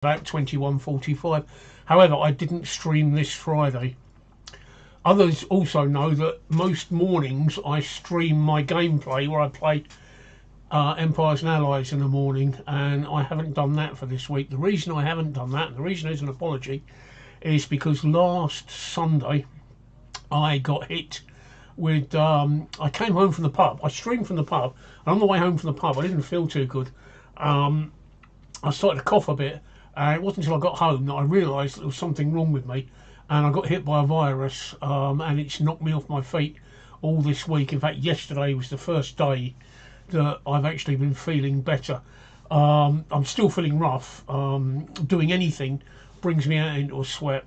about 21:45. However, I didn't stream this Friday. Others also know that most mornings I stream my gameplay where I play Empires and Allies in the morning, and I haven't done that for this week. The reason I haven't done that, and the reason is an apology, is because last Sunday I got hit with I came home from the pub. I streamed from the pub, and on the way home from the pub I didn't feel too good. I started to cough a bit, and it wasn't until I got home that I realised there was something wrong with me, and I got hit by a virus, and it's knocked me off my feet all this week. In fact, yesterday was the first day that I've actually been feeling better. I'm still feeling rough. Doing anything brings me out into a sweat,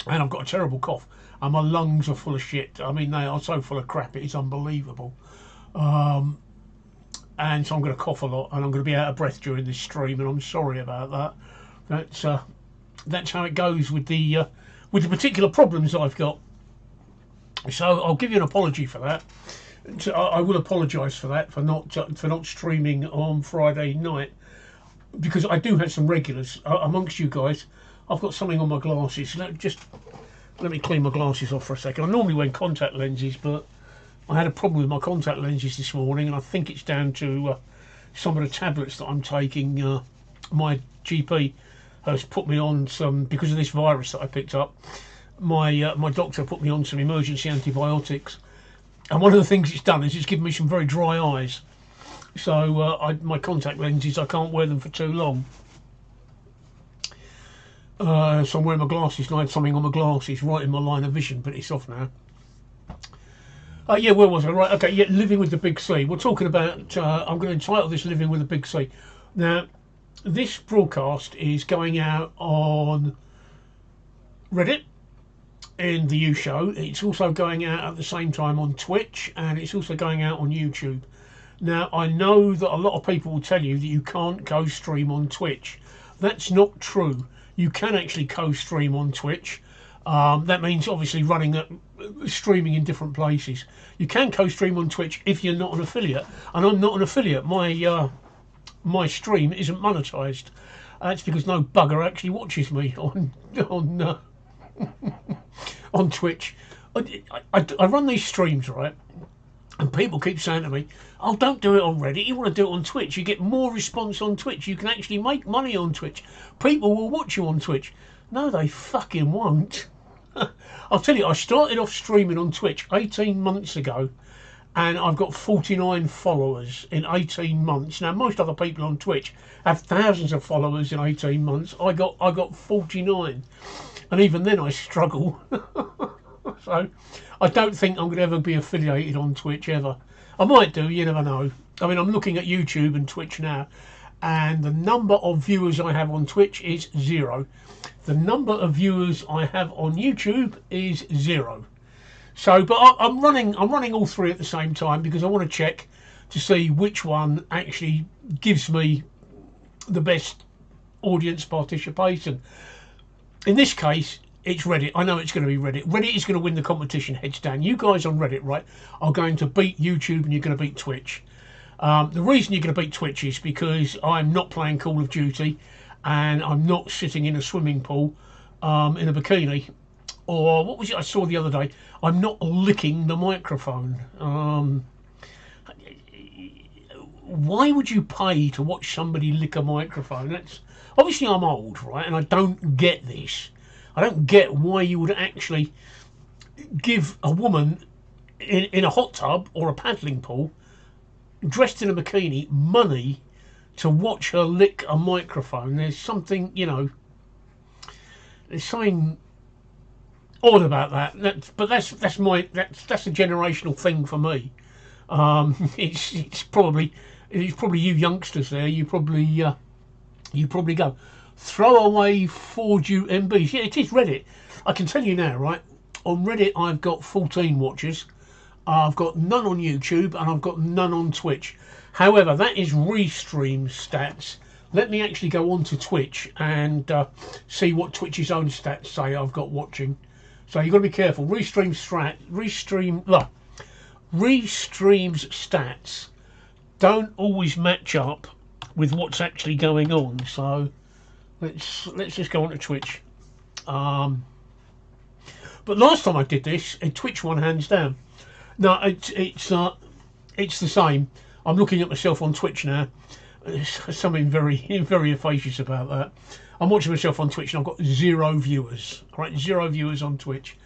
and I've got a terrible cough, and my lungs are full of shit. I mean, they are so full of crap, it's unbelievable. And so I'm going to cough a lot, and I'm going to be out of breath during this stream, and I'm sorry about that. That's how it goes with the particular problems I've got. So I'll give you an apology for that. I will apologise for that, for not streaming on Friday night, because I do have some regulars amongst you guys. I've got something on my glasses. Let me clean my glasses off for a second. I normally wear contact lenses, but I had a problem with my contact lenses this morning, and I think it's down to some of the tablets that I'm taking. My GP has put me on some, because of this virus that I picked up. My doctor put me on some emergency antibiotics, and one of the things it's done is it's given me some very dry eyes. So my contact lenses, I can't wear them for too long. So I'm wearing my glasses, and I had something on my glasses right in my line of vision, but it's off now. Yeah, where was I? Right, okay, yeah, Living with the Big C. We're talking about, I'm going to entitle this Living with the Big C. Now, this broadcast is going out on Reddit in the U Show. It's also going out at the same time on Twitch, and it's also going out on YouTube. Now, I know that a lot of people will tell you that you can't co-stream on Twitch. That's not true. You can actually co-stream on Twitch. That means obviously streaming in different places. You can co-stream on Twitch if you're not an affiliate, and I'm not an affiliate. My stream isn't monetized. That's because no bugger actually watches me on on Twitch. I run these streams, right, and people keep saying to me, "Oh, don't do it on Reddit. You want to do it on Twitch. You get more response on Twitch. You can actually make money on Twitch. People will watch you on Twitch." No, they fucking won't. I'll tell you, I started off streaming on Twitch 18 months ago, and I've got 49 followers in 18 months. Now, most other people on Twitch have thousands of followers in 18 months. I got 49, and even then I struggle. So I don't think I'm going to ever be affiliated on Twitch ever. I might do, you never know. I mean, I'm looking at YouTube and Twitch now, and the number of viewers I have on Twitch is 0. The number of viewers I have on YouTube is 0. So, but I'm running all three at the same time, because I want to check to see which one actually gives me the best audience participation. In this case, it's Reddit. I know it's going to be Reddit. Reddit is going to win the competition, heads down. You guys on Reddit, right, are going to beat YouTube, and you're going to beat Twitch. The reason you're going to beat Twitch is because I'm not playing Call of Duty, and I'm not sitting in a swimming pool in a bikini, or what was it I saw the other day? I'm not licking the microphone. Why would you pay to watch somebody lick a microphone? That's obviously, I'm old, right, and I don't get this. I don't get why you would actually give a woman in a hot tub or a paddling pool, dressed in a bikini, money to watch her lick a microphone. There's something, there's something odd about that. But that's a generational thing for me. It's probably you youngsters there. You probably go throw away 4G MBs. Yeah, it is Reddit. I can tell you now, right? On Reddit, I've got 14 watchers. I've got none on YouTube, and I've got none on Twitch. However, that is restream stats. Let me actually go on to Twitch and see what Twitch's own stats say I've got watching. So you've got to be careful. Restream's stats don't always match up with what's actually going on. So let's just go on to Twitch. But last time I did this, Twitch won hands down. No, it's the same. I'm looking at myself on Twitch now. There's something very efficacious about that. I'm watching myself on Twitch and I've got 0 viewers. All right, 0 viewers on Twitch.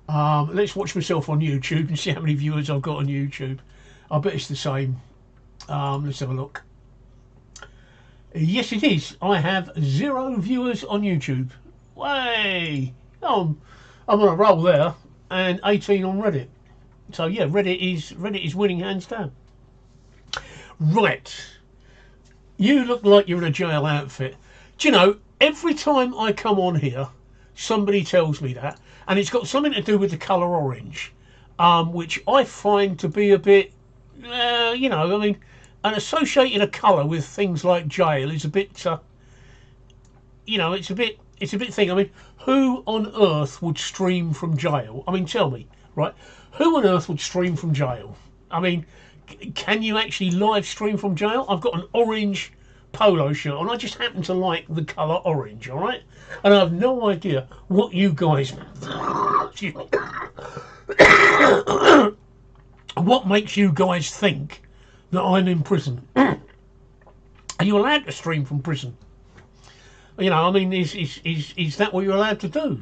Let's watch myself on YouTube and see how many viewers I've got on YouTube. I bet it's the same. Let's have a look. Yes, it is. I have 0 viewers on YouTube. Way! Oh, I'm on a roll there, and 18 on Reddit. So yeah, Reddit is winning hands down. Right. You look like you're in a jail outfit. Do you know, every time I come on here, somebody tells me that, and it's got something to do with the colour orange, which I find to be a bit, you know, I mean, and associating a colour with things like jail is a bit, you know, it's a bit thing. I mean, who on earth would stream from jail? I mean, tell me, right? Who on earth would stream from jail? I mean, can you actually live stream from jail? I've got an orange polo shirt and I just happen to like the colour orange, all right? And I have no idea what you guys what makes you guys think that I'm in prison. Are you allowed to stream from prison? You know, I mean, is that what you're allowed to do?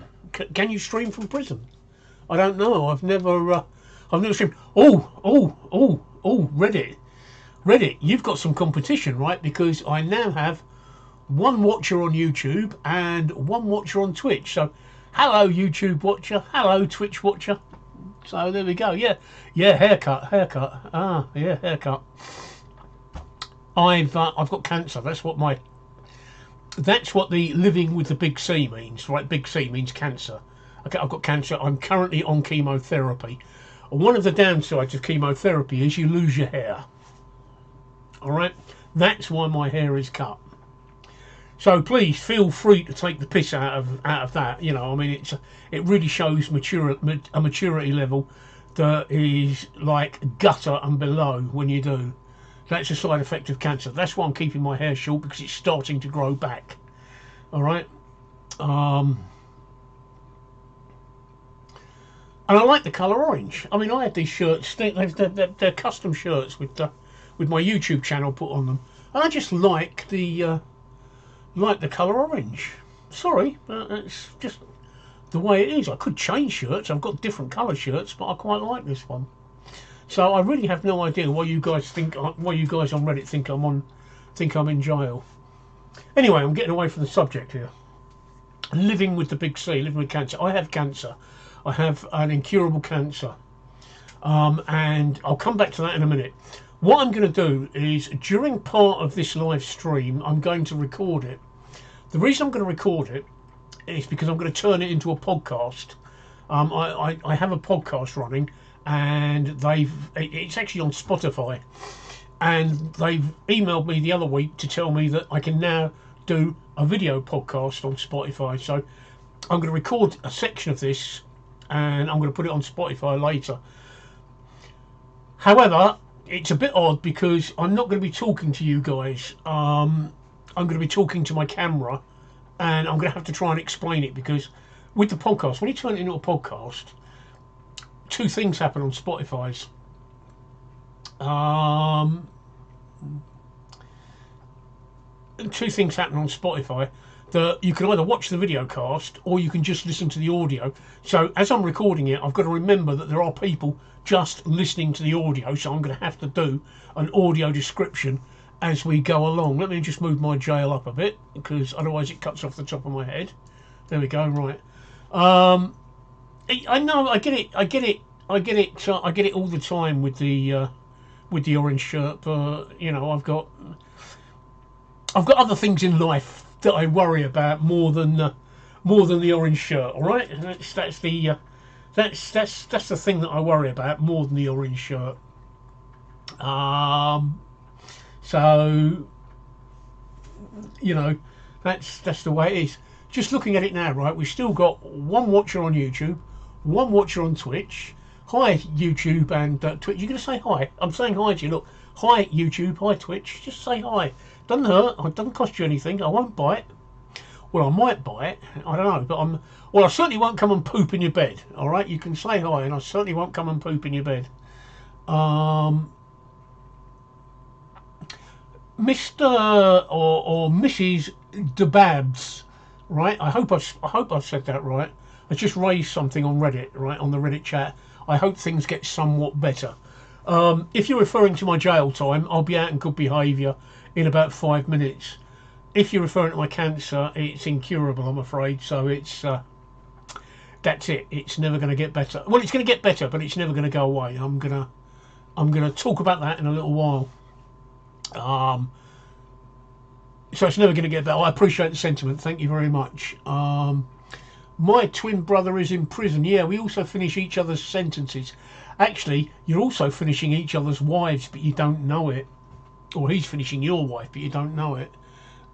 Can you stream from prison? I don't know. I've never streamed. Oh, Reddit, you've got some competition, right? Because I now have 1 watcher on YouTube and 1 watcher on Twitch. So, hello YouTube watcher, hello Twitch watcher. So there we go. Yeah, haircut. Ah, yeah, haircut. I've got cancer. That's what the living with the big C means, right? Big C means cancer. Okay, I've got cancer. I'm currently on chemotherapy. One of the downsides of chemotherapy is you lose your hair. All right, that's why my hair is cut. So please feel free to take the piss out of that. You know, I mean, it really shows a maturity level that is like gutter and below when you do. That's a side effect of cancer. That's why I'm keeping my hair short, because it's starting to grow back. All right. And I like the colour orange. I mean, I had these shirts. They're custom shirts with my YouTube channel put on them, and I just like the colour orange. Sorry, but it's just the way it is. I could change shirts. I've got different colour shirts, but I quite like this one. So I really have no idea why you guys on Reddit think I'm in jail. Anyway, I'm getting away from the subject here. Living with the big C, living with cancer. I have cancer. I have an incurable cancer, and I'll come back to that in a minute. What I'm going to do is, during part of this live stream, I'm going to record it. The reason I'm going to record it is because I'm going to turn it into a podcast. I have a podcast running, and it's actually on Spotify, and they've emailed me the other week to tell me that I can now do a video podcast on Spotify. So I'm going to record a section of this, and I'm going to put it on Spotify later. However, it's a bit odd because I'm not going to be talking to you guys. I'm going to be talking to my camera, and I'm going to have to try and explain it, because with the podcast, when you turn it into a podcast, 2 things happen on Spotify's. 2 things happen on Spotify. That you can either watch the video cast or you can just listen to the audio. So as I'm recording it, I've got to remember that there are people just listening to the audio, so I'm going to have to do an audio description as we go along. Let me just move my jail up a bit, because otherwise it cuts off the top of my head. There we go. Right. I know. I get it all the time with the orange shirt, but you know, I've got other things in life that I worry about more than the orange shirt. All right, and that's the thing that I worry about more than the orange shirt. So you know, that's the way it is. Just looking at it now, right? We've still got 1 watcher on YouTube, 1 watcher on Twitch. Hi YouTube and Twitch. You're gonna say hi? I'm saying hi to you. Look, hi YouTube, hi Twitch. Just say hi. Doesn't hurt. It doesn't cost you anything. I won't bite. Well, I might buy it. I don't know, but well, I certainly won't come and poop in your bed. All right, you can say hi, and I certainly won't come and poop in your bed. Mr. or Mrs. DeBabs, right? I hope I've said that right. I just raised something on Reddit, right, on the Reddit chat. I hope things get somewhat better. If you're referring to my jail time, I'll be out in good behaviour in about 5 minutes. If you're referring to my cancer, it's incurable, I'm afraid. So it's that's it. It's never going to get better. Well, it's going to get better, but it's never going to go away. I'm gonna talk about that in a little while. So it's never going to get better. I appreciate the sentiment. Thank you very much. My twin brother is in prison. Yeah, we also finish each other's sentences. Actually, you're also finishing each other's wives, but you don't know it. Or he's finishing your wife, but you don't know it.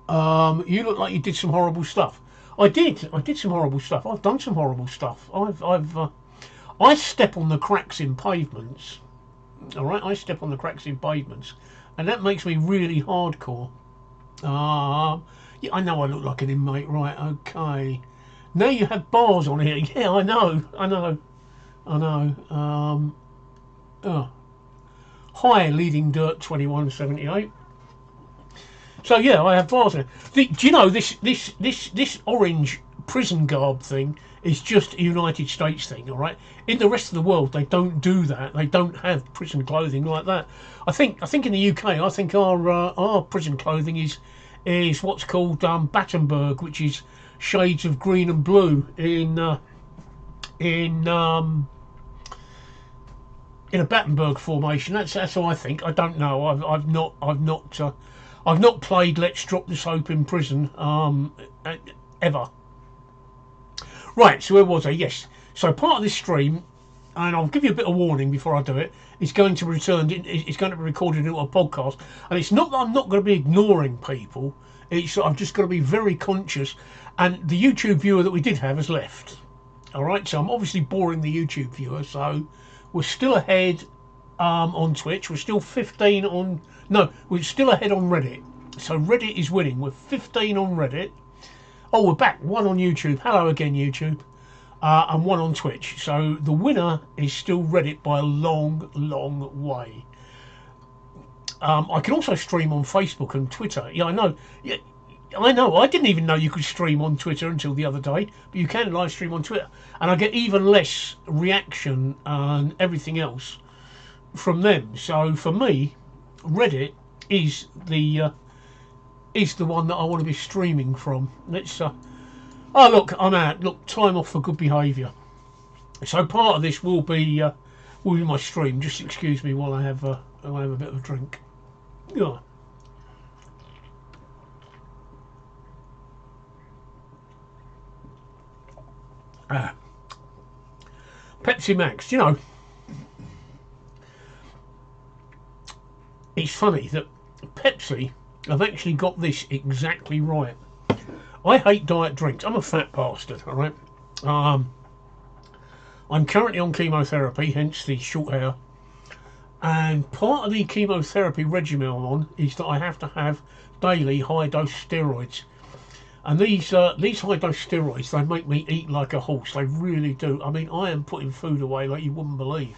You look like you did some horrible stuff. I did some horrible stuff. I've done some horrible stuff. I step on the cracks in pavements. All right, I step on the cracks in pavements, and that makes me really hardcore. Yeah, I know I look like an inmate, right? Okay. Now you have bars on here. Yeah, I know. Oh. Hi, leading dirt 2178. So yeah, I have bars on here. Do you know this orange prison garb thing is just a United States thing, all right? In the rest of the world, they don't do that. They don't have prison clothing like that. I think in the UK, I think our prison clothing is what's called Battenberg, which is shades of green and blue in a Battenberg formation. That's how I think. I don't know. I've not played Let's Drop the Soap in prison ever. Right, so where was I? Yes. So part of this stream, and I'll give you a bit of warning before I do it, is going to it's going to be recorded into a podcast. And it's not that I'm not going to be ignoring people. I'm just going to be very conscious. And the YouTube viewer that we did have has left. All right, so I'm obviously boring the YouTube viewer. So we're still ahead on Twitch. We're still 15 on... No, we're still ahead on Reddit. So Reddit is winning. We're 15 on Reddit. Oh, we're back. 1 on YouTube. Hello again, YouTube. And 1 on Twitch. So the winner is still Reddit by a long, long way. I can also stream on Facebook and Twitter. Yeah, I know. Yeah, I know. I didn't even know you could stream on Twitter until the other day. But you can live stream on Twitter. And I get even less reaction and everything else from them. So for me, Reddit is the one that I want to be streaming from. Let's oh look, I'm out. Look, time off for good behaviour. So part of this will be my stream. Just excuse me while I have a bit of a drink. Yeah. Pepsi Max. You know, it's funny that Pepsi have actually got this exactly right. I hate diet drinks. I'm a fat bastard, all right? I'm currently on chemotherapy, hence the short hair. And part of the chemotherapy regimen I'm on is that I have to have daily high-dose steroids. And these high-dose steroids, they make me eat like a horse. They really do. I mean, I am putting food away like you wouldn't believe.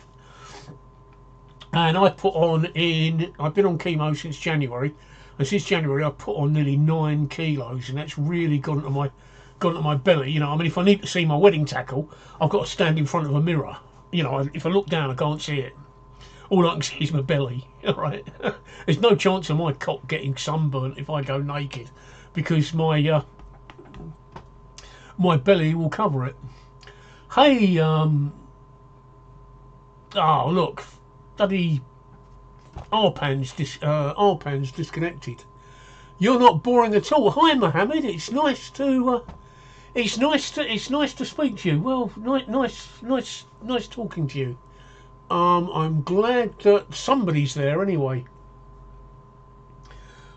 And I've been on chemo since January. And since January, I've put on nearly 9 kilos, and that's really gone to my belly. You know, I mean, if I need to see my wedding tackle, I've got to stand in front of a mirror. You know, if I look down, I can't see it. All I can see is my belly. All right, there's no chance of my cock getting sunburnt if I go naked, because my belly will cover it. Hey, oh look, bloody Arpan's disconnected. You're not boring at all. Hi, Mohammed. It's nice to speak to you. Well, nice talking to you. I'm glad that somebody's there anyway.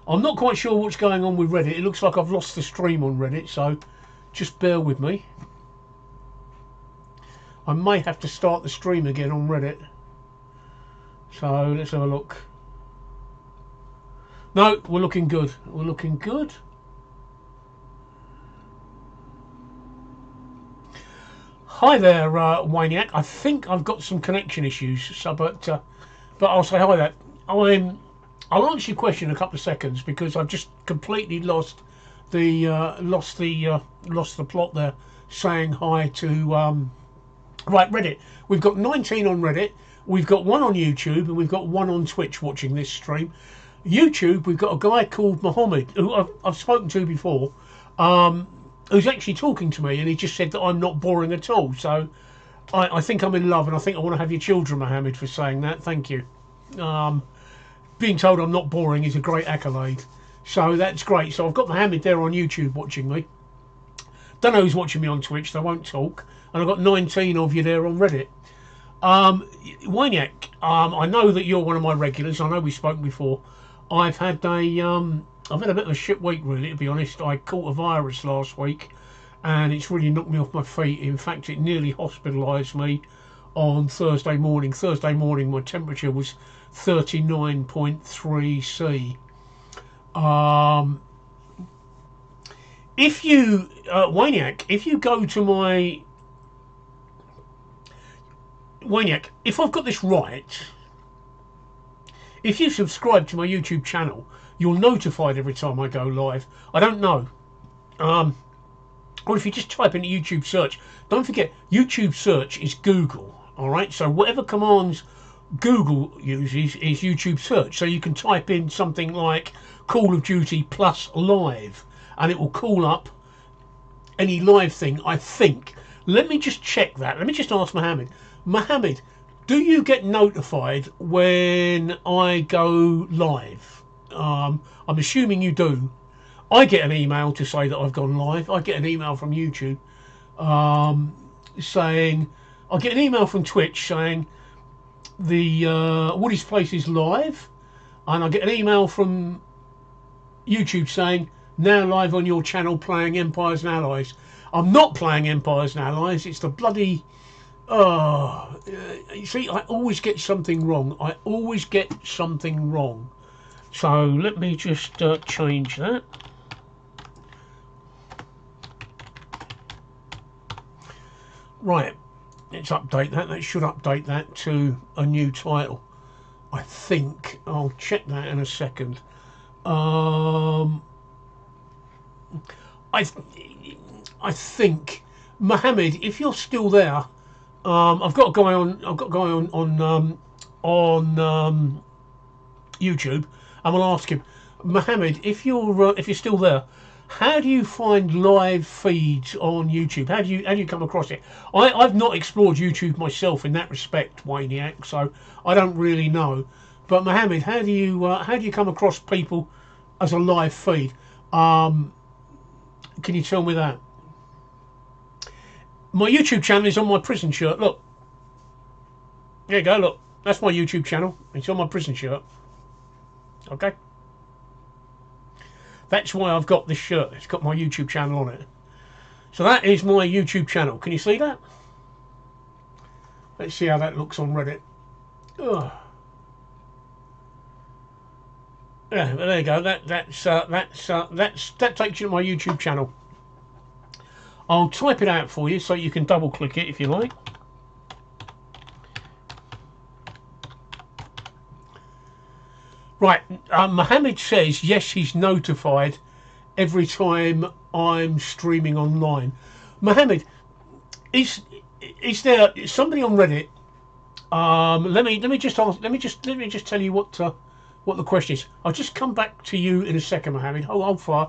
I'm not quite sure what's going on with Reddit. It looks like I've lost the stream on Reddit, so just bear with me. I may have to start the stream again on Reddit. So let's have a look. No, we're looking good. We're looking good. Hi there, Waniac. I think I've got some connection issues, so but I'll say hi there. I'll answer your question in a couple of seconds because I've just completely lost the plot there. Saying hi to right, Reddit. We've got 19 on Reddit. We've got one on YouTube and we've got one on Twitch watching this stream. YouTube, we've got a guy called Mohammed who I've spoken to before, who's actually talking to me, and he just said that I'm not boring at all. So I think I'm in love, and I think I want to have your children, Mohammed, for saying that. Thank you. Being told I'm not boring is a great accolade. So that's great. So I've got Mohammed there on YouTube watching me. Don't know who's watching me on Twitch, so I won't talk. And I've got 19 of you there on Reddit. Waniac, I know that you're one of my regulars. I know we've spoken before. I've had a bit of a shit week, really, to be honest. I caught a virus last week, and it's really knocked me off my feet. In fact, it nearly hospitalised me on Thursday morning. Thursday morning, my temperature was 39.3 C. If you, Waniac, if you go to my Waniac, if I've got this right, if you subscribe to my YouTube channel, you're notified every time I go live. I don't know. Or if you just type into YouTube search, don't forget YouTube search is Google. All right, so whatever commands Google uses is YouTube search. So you can type in something like Call of Duty plus live, and it will call up any live thing, I think. Let me just check that. Let me just ask Mohammed. Mohammed, do you get notified when I go live? I'm assuming you do. I get an email to say that I've gone live. I get an email from YouTube saying, I get an email from Twitch saying the Woody's Place is live, and I get an email from YouTube saying now live on your channel playing Empires and Allies. I'm not playing Empires and Allies. It's the bloody you see, I always get something wrong. I always get something wrong. So let me just change that. Right, let's update that. That should update that to a new title. I think I'll check that in a second. I think Mohammed, if you're still there, I've got a guy on YouTube. I'm gonna ask him, Mohammed, if you're still there, how do you find live feeds on YouTube? How do you come across it? I've not explored YouTube myself in that respect, Waniac, so I don't really know. But Mohammed, how do you come across people as a live feed? Can you tell me that? My YouTube channel is on my prison shirt. Look, there you go. Look, that's my YouTube channel. It's on my prison shirt. Okay, that's why I've got this shirt. It's got my YouTube channel on it. So that is my YouTube channel. Can you see that? Let's see how that looks on Reddit. Ugh. Yeah, well, there you go. That takes you to my YouTube channel. I'll type it out for you so you can double click it if you like. Right, Mohammed says yes, he's notified every time I'm streaming online. Mohammed, is there somebody on Reddit? Let me just tell you what the question is. I'll just come back to you in a second, Mohammed. Hold fire.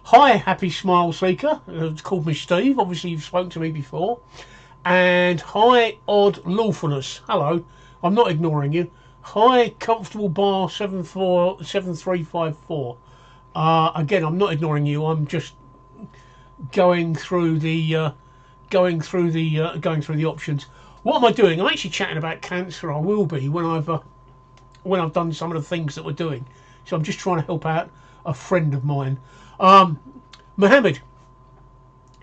Hi, Happy Smile Seeker. It's called me Steve. Obviously, you've spoken to me before. And hi, Odd Lawfulness. Hello. I'm not ignoring you. Hi, Comfortable Bar 7354. Again, I'm not ignoring you. I'm just going through the options. What am I doing? I'm actually chatting about cancer. I will be when I've done some of the things that we're doing. So I'm just trying to help out a friend of mine. Mohammed,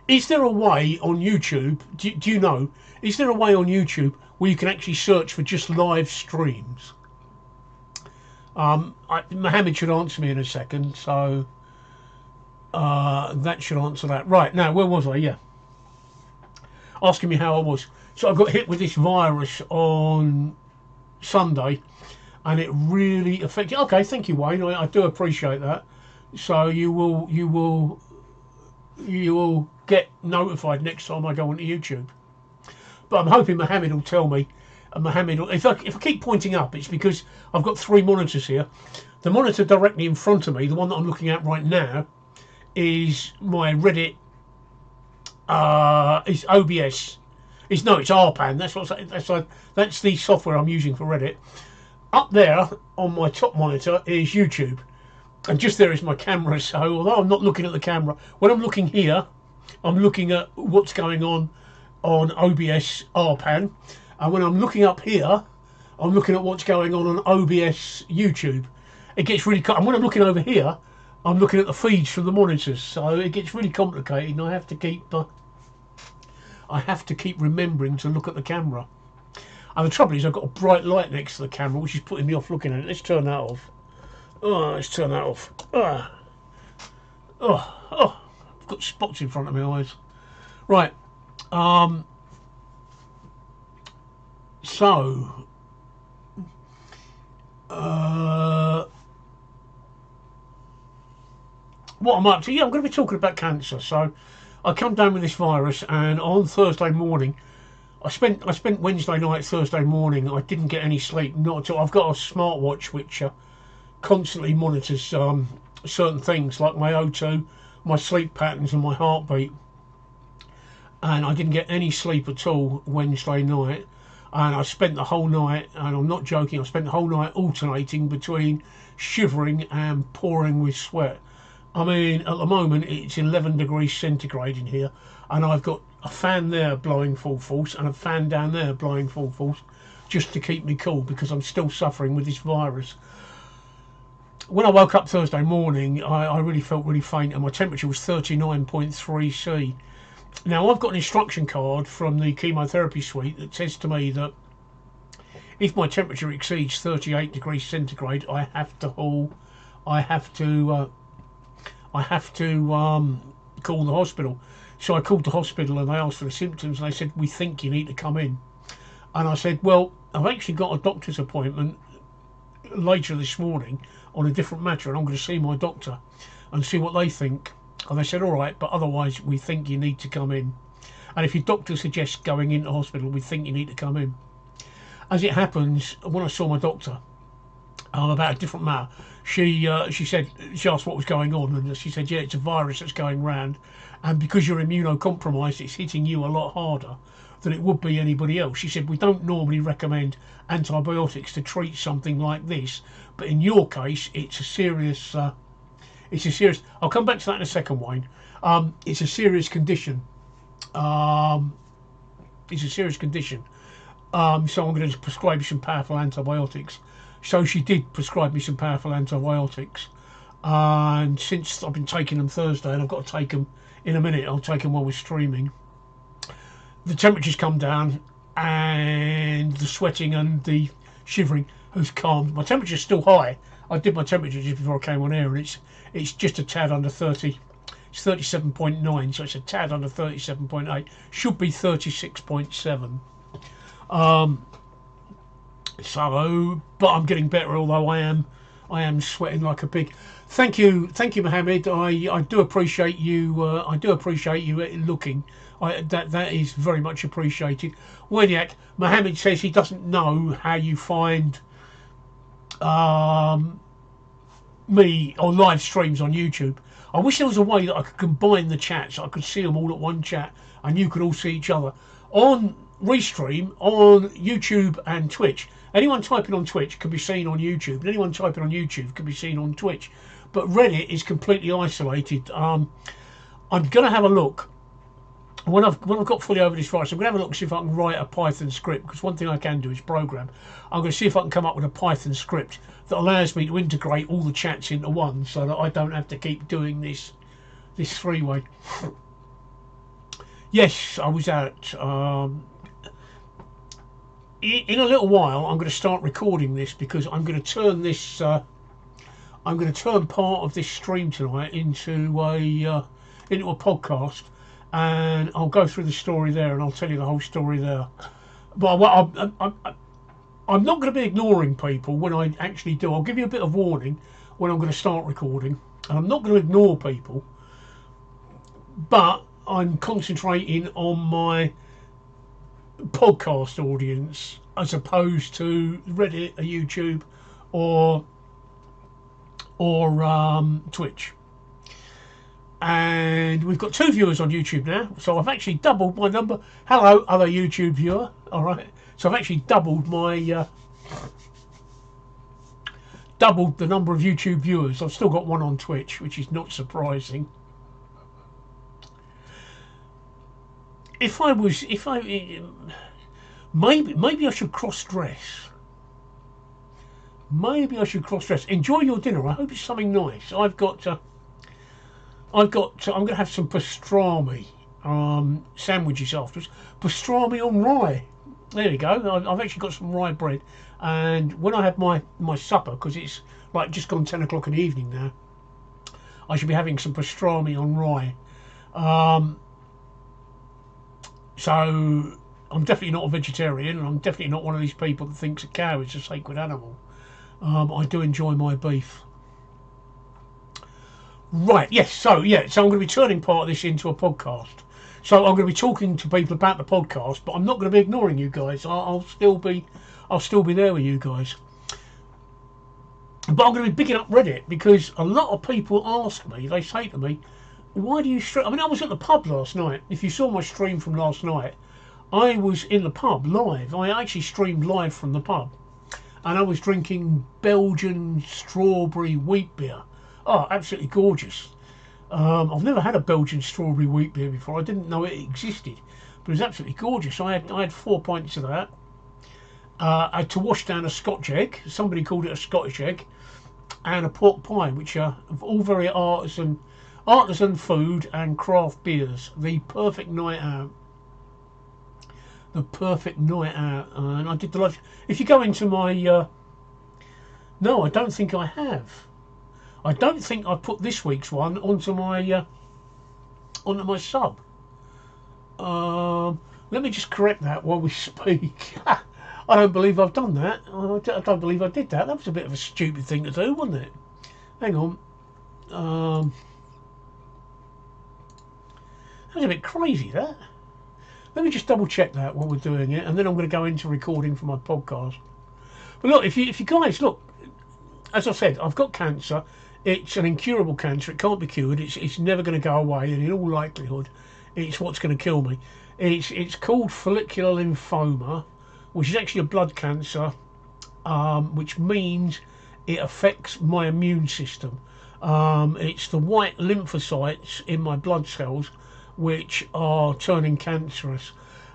is there a way on YouTube, do you know, is there a way on YouTube where you can actually search for just live streams? Mohammed should answer me in a second, so that should answer that. Right, now, where was I? Yeah. asking me how I was. So I got hit with this virus on Sunday, and it really affected. Okay, thank you, Wayne. I do appreciate that. So you will get notified next time I go onto YouTube. But I'm hoping Mohammed will tell me. Mohammed, if I keep pointing up, it's because I've got 3 monitors here. The monitor directly in front of me, the one that I'm looking at right now, is my Reddit. Is OBS. It's RPAN. That's the software I'm using for Reddit. Up there on my top monitor is YouTube, and just there is my camera. So although I'm not looking at the camera, when I'm looking here, I'm looking at what's going on OBS RPAN, and when I'm looking up here, I'm looking at what's going on OBS YouTube. It gets really, and when I'm looking over here, I'm looking at the feeds from the monitors. So it gets really complicated, and I have to keep remembering to look at the camera. And the trouble is, I've got a bright light next to the camera, which is putting me off looking at it. Let's turn that off. Oh, let's turn that off. I've got spots in front of my eyes. Right. So, what I'm up to? Yeah, I'm going to be talking about cancer. So, I come down with this virus, and on Thursday morning, I spent Wednesday night, Thursday morning. I didn't get any sleep, not at all. I've got a smartwatch which constantly monitors certain things like my O2, my sleep patterns, and my heartbeat. And I didn't get any sleep at all Wednesday night, and I spent the whole night, and I'm not joking, I spent the whole night alternating between shivering and pouring with sweat. I mean, at the moment it's 11 degrees centigrade in here, and I've got a fan there blowing full force and a fan down there blowing full force just to keep me cool, because I'm still suffering with this virus. When I woke up Thursday morning, I really felt really faint, and my temperature was 39.3 C. Now, I've got an instruction card from the chemotherapy suite that says to me that if my temperature exceeds 38 degrees centigrade, I have to call the hospital. So I called the hospital, and they asked for the symptoms, and they said, we think you need to come in. And I said, well, I've actually got a doctor's appointment later this morning on a different matter, and I'm going to see my doctor and see what they think. And they said, all right, but otherwise we think you need to come in. And if your doctor suggests going into hospital, we think you need to come in. As it happens, when I saw my doctor about a different matter, she asked what was going on, and she said, yeah, it's a virus that's going round, and because you're immunocompromised, it's hitting you a lot harder than it would be anybody else. She said, we don't normally recommend antibiotics to treat something like this, but in your case, it's a serious. I'll come back to that in a second, Wayne. It's a serious condition. So I'm going to prescribe you some powerful antibiotics. So she did prescribe me some powerful antibiotics, and since I've been taking them Thursday, and I've got to take them in a minute, I'll take them while we're streaming, the temperature's come down, and the sweating and the shivering has calmed. My temperature's still high. I did my temperature just before I came on air, and it's just a tad under 30. It's 37.9, so it's a tad under 37.8. Should be 36.7. So, but I'm getting better, although I am sweating like a pig. Thank you, Mohammed. I do appreciate you. Looking. That is very much appreciated. Weniak, Mohammed says he doesn't know how you find me on live streams on YouTube. I wish there was a way that I could combine the chats, so I could see them all at one chat, and you could all see each other on Restream on YouTube and Twitch. Anyone typing on Twitch can be seen on YouTube, and anyone typing on YouTube can be seen on Twitch. But Reddit is completely isolated. I'm going to have a look when I've got fully over this virus. I'm going to have a look and see if I can write a Python script, because one thing I can do is program. I'm going to see if I can come up with a Python script that allows me to integrate all the chats into one, so that I don't have to keep doing this three-way. Yes, I was out. In a little while, I'm going to start recording this, because I'm going to turn this. I'm going to turn part of this stream tonight into a podcast, and I'll go through the story there, and I'll tell you the whole story there. But I'm not going to be ignoring people when I actually do. I'll give you a bit of warning when I'm going to start recording, and I'm not going to ignore people, but I'm concentrating on my podcast audience as opposed to Reddit or YouTube or Twitch. And we've got 2 viewers on YouTube now, so I've actually doubled my number. Hello, other YouTube viewer. All right, so I've actually doubled my doubled the number of YouTube viewers. I've still got one on Twitch, which is not surprising. Maybe I should cross-dress. Maybe I should cross-dress. Enjoy your dinner. I hope it's something nice. I'm going to have some pastrami sandwiches afterwards. Pastrami on rye. There you go. I've actually got some rye bread, and when I have my supper, because it's like just gone 10 o'clock in the evening now, I should be having some pastrami on rye. So I'm definitely not a vegetarian, and I'm definitely not one of these people that thinks a cow is a sacred animal. I do enjoy my beef. Right, yes, so I'm going to be turning part of this into a podcast. So I'm going to be talking to people about the podcast, but I'm not going to be ignoring you guys. I'll still be there with you guys. But I'm going to be bigging up Reddit, because a lot of people ask me, they say to me, why do you stream? I mean, I was at the pub last night. If you saw my stream from last night, I was in the pub live. I actually streamed live from the pub, and I was drinking Belgian strawberry wheat beer. Oh, absolutely gorgeous. I've never had a Belgian strawberry wheat beer before. I didn't know it existed, but it was absolutely gorgeous. I had 4 pints of that. I had to wash down a Scotch egg. Somebody called it a Scottish egg, and a pork pie, which are all very artisan food and craft beers. The perfect night out. The perfect night out. And I did the live. If you go into my no, I don't think I have. I don't think I put this week's one onto my sub. Let me just correct that while we speak. I don't believe I've done that. I don't believe I did that. That was a bit of a stupid thing to do, wasn't it? Hang on. That was a bit crazy, that. Let me just double check that while we're doing it, and then I'm going to go into recording for my podcast. But look, if you guys look, as I said, I've got cancer. It's an incurable cancer. It can't be cured. It's never going to go away, and in all likelihood, it's what's going to kill me. It's called follicular lymphoma, which is actually a blood cancer, which means it affects my immune system. It's the white lymphocytes in my blood cells which are turning cancerous,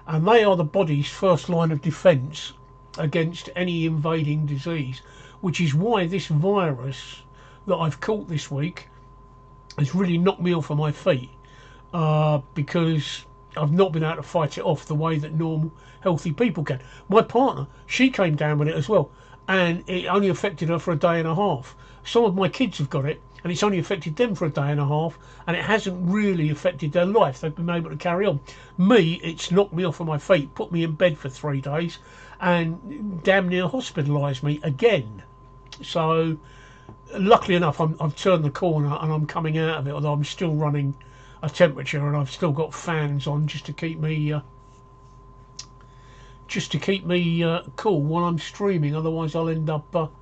and they are the body's first line of defence against any invading disease, which is why this virus that I've caught this week has really knocked me off of my feet, because I've not been able to fight it off the way that normal healthy people can. My partner, she came down with it as well, and it only affected her for a day and a half. Some of my kids have got it, and it's only affected them for a day and a half, and it hasn't really affected their life. They've been able to carry on. Me, it's knocked me off of my feet, put me in bed for 3 days, and damn near hospitalised me again. So luckily enough, I've turned the corner and I'm coming out of it, although I'm still running a temperature, and I've still got fans on just to keep me cool while I'm streaming. Otherwise I'll end up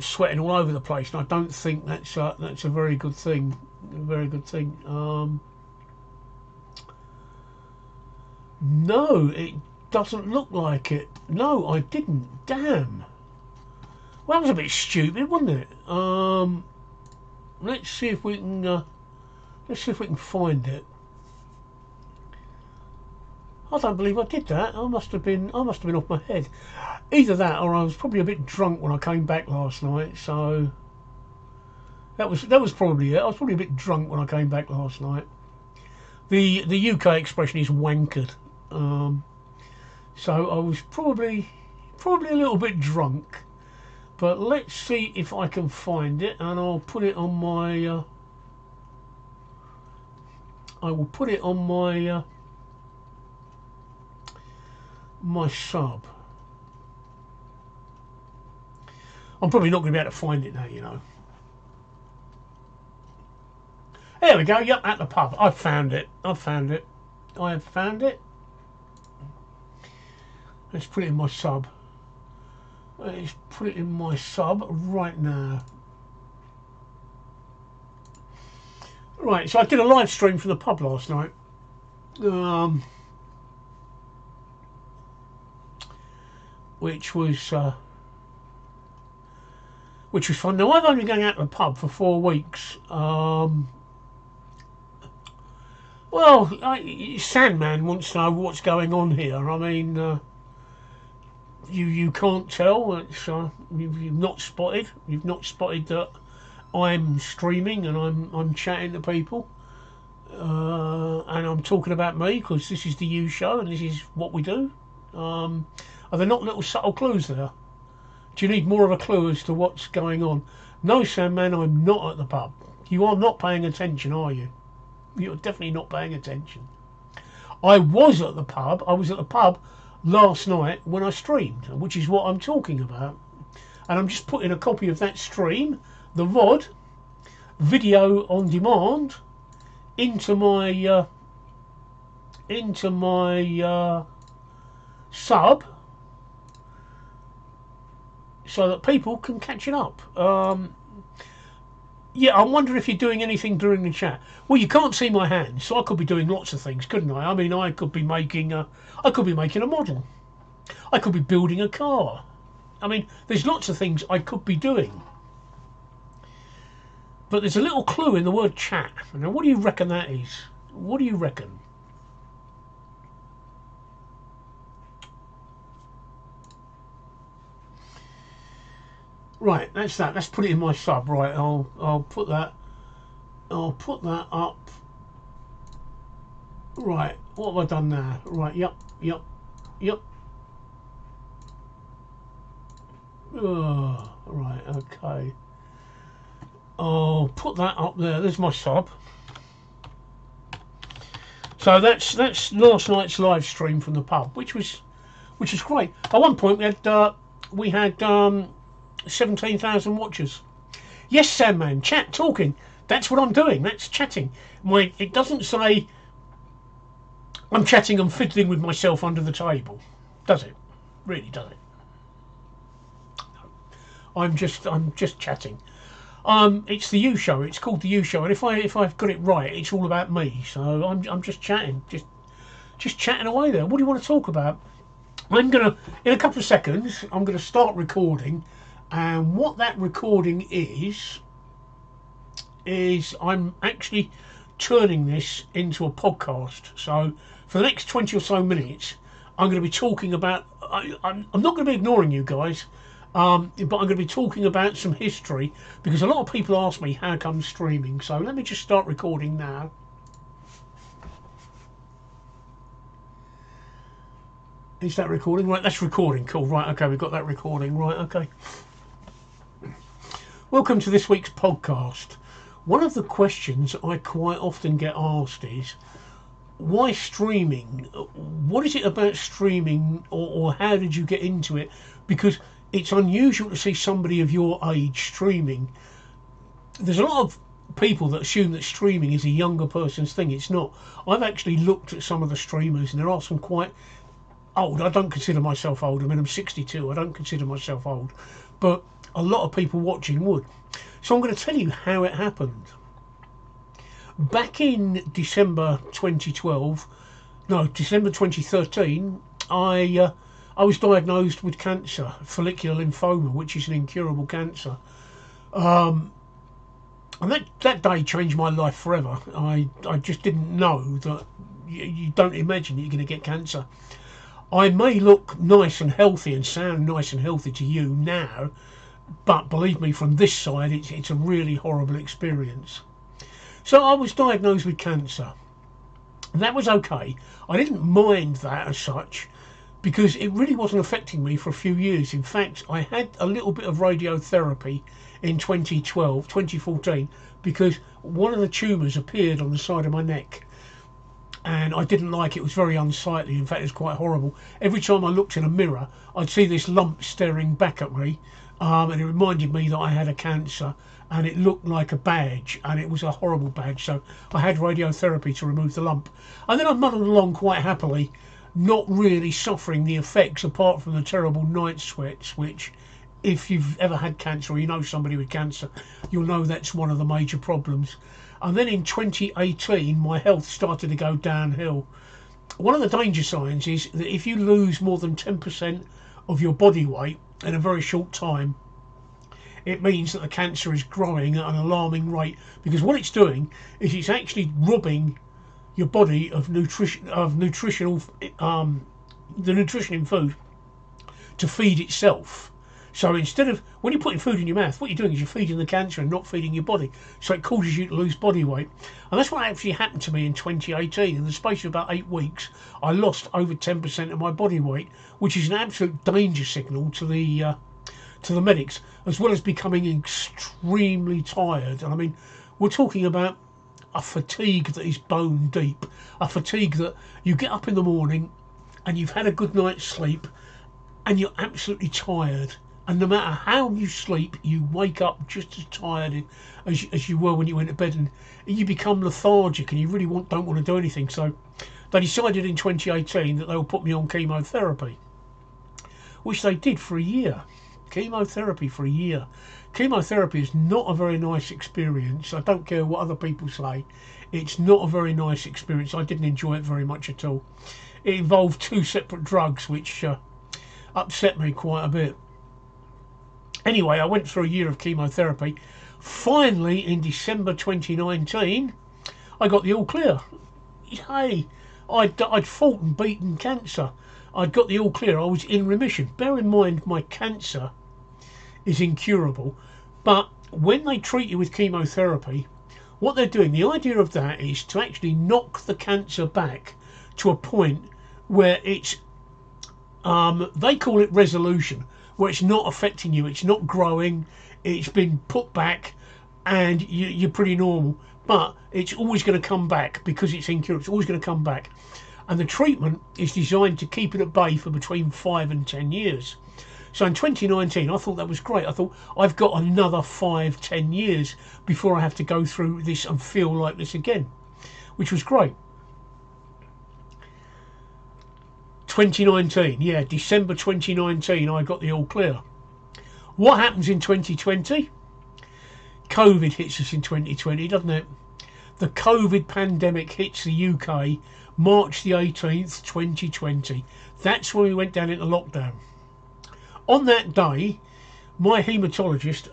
sweating all over the place, and I don't think that's a very good thing. No, it doesn't look like it. No, I didn't. Damn. Well, that was a bit stupid, wasn't it? Let's see if we can find it. I don't believe I did that. I must have been off my head. Either that, or I was probably a bit drunk when I came back last night. So that was probably it. I was probably a bit drunk when I came back last night. The UK expression is wankered. So I was probably a little bit drunk. But let's see if I can find it, and I'll put it on my I will put it on my my sub. I'm probably not going to be able to find it now, you know. There we go. Yep, at the pub. I found it. I found it. I have found it. Let's put it in my sub. Let's put it in my sub right now. Right, so I did a live stream from the pub last night. Which was fun. Now I've only been going out to the pub for 4 weeks. Well, Sandman wants to know what's going on here. I mean, you can't tell. It's you've not spotted. You've not spotted that I'm streaming and I'm chatting to people, and I'm talking about me because this is the You Show and this is what we do. Are there not little subtle clues there? Do you need more of a clue as to what's going on? No, Sandman, I'm not at the pub. You are not paying attention, are you? You're definitely not paying attention. I was at the pub. I was at the pub last night when I streamed, which is what I'm talking about. And I'm just putting a copy of that stream, the VOD, video on demand, into my sub, so that people can catch it up. Yeah, I'm wondering if you're doing anything during the chat. Well, you can't see my hands, so I could be doing lots of things, couldn't I? I mean, I could be making a model. I could be building a car. I mean, there's lots of things I could be doing. But there's a little clue in the word chat. Now, what do you reckon that is? What do you reckon? Right, that's that. Let's put it in my sub. Right, I'll put that. I'll put that up. Right, what have I done now? Right, yep. Oh, right, okay. I'll put that up there. There's my sub. So that's last night's live stream from the pub, which was great. At one point we had 17,000 watchers. Yes, Sandman, chat, talking. That's what I'm doing. That's chatting. It doesn't say I'm chatting and fiddling with myself under the table, does it? Really, does it? No. I'm just chatting. It's the You Show. It's called the You Show, and if I've got it right, it's all about me. So I'm just chatting, just chatting away there. What do you want to talk about? I'm gonna, in a couple of seconds, I'm gonna start recording, and what that recording is I'm actually turning this into a podcast. So for the next 20 or so minutes, I'm going to be talking about. I'm not going to be ignoring you guys. But I'm going to be talking about some history because a lot of people ask me how come streaming. So let me just start recording now. Is that recording? Right, that's recording. Cool. Right, okay, we've got that recording. Right, okay. Welcome to this week's podcast. One of the questions I quite often get asked is, why streaming? What is it about streaming, or how did you get into it? Because it's unusual to see somebody of your age streaming. There's a lot of people that assume that streaming is a younger person's thing. It's not. I've actually looked at some of the streamers, and there are some quite old. I don't consider myself old. I mean, I'm 62. I don't consider myself old. But a lot of people watching would. So I'm going to tell you how it happened. Back in December 2012, no, December 2013, I was diagnosed with cancer, follicular lymphoma, which is an incurable cancer. And that day changed my life forever. I just didn't know that you don't imagine that you're going to get cancer. I may look nice and healthy and sound nice and healthy to you now, but believe me, from this side, it's a really horrible experience. So I was diagnosed with cancer. That was okay. I didn't mind that as such, because it really wasn't affecting me for a few years. In fact, I had a little bit of radiotherapy in 2014, because one of the tumours appeared on the side of my neck. and I didn't like it. It was very unsightly. In fact, it was quite horrible. Every time I looked in a mirror, I'd see this lump staring back at me, and it reminded me that I had a cancer, and it looked like a badge, and it was a horrible badge. So I had radiotherapy to remove the lump, and then I muddled along quite happily, not really suffering the effects apart from the terrible night sweats, which, if you've ever had cancer or you know somebody with cancer, you'll know that's one of the major problems. And then in 2018, my health started to go downhill. One of the danger signs is that if you lose more than 10% of your body weight in a very short time, it means that the cancer is growing at an alarming rate, because what it's doing is it's actually robbing your body of nutritional the nutrition in food to feed itself. So instead of, when you're putting food in your mouth, what you're doing is you're feeding the cancer and not feeding your body. So it causes you to lose body weight. And that's what actually happened to me in 2018. In the space of about 8 weeks, I lost over 10% of my body weight, which is an absolute danger signal to the medics, as well as becoming extremely tired. And I mean, we're talking about a fatigue that is bone deep, a fatigue that you get up in the morning and you've had a good night's sleep and you're absolutely tired. And no matter how you sleep, you wake up just as tired as you were when you went to bed, and you become lethargic and you really don't want to do anything. So they decided in 2018 that they would put me on chemotherapy, which they did for a year. Chemotherapy for a year. Chemotherapy is not a very nice experience. I don't care what other people say. It's not a very nice experience. I didn't enjoy it very much at all. It involved 2 separate drugs, which upset me quite a bit. Anyway, I went through a year of chemotherapy. Finally, in December 2019, I got the all clear. Hey, I'd fought and beaten cancer. I'd got the all clear. I was in remission. Bear in mind, my cancer is incurable. But when they treat you with chemotherapy, what they're doing, the idea of that is to actually knock the cancer back to a point where it's, they call it resolution, where it's not affecting you, it's not growing, it's been put back, and you're pretty normal. But it's always going to come back because it's incurable. It's always going to come back. And the treatment is designed to keep it at bay for between 5 and 10 years. So in 2019, I thought that was great. I thought, I've got another 5-10 years before I have to go through this and feel like this again, which was great. 2019, yeah, December 2019, I got the all clear. What happens in 2020? COVID hits us in 2020, doesn't it? The COVID pandemic hits the UK March the 18th, 2020. That's when we went down into lockdown. On that day, my haematologist,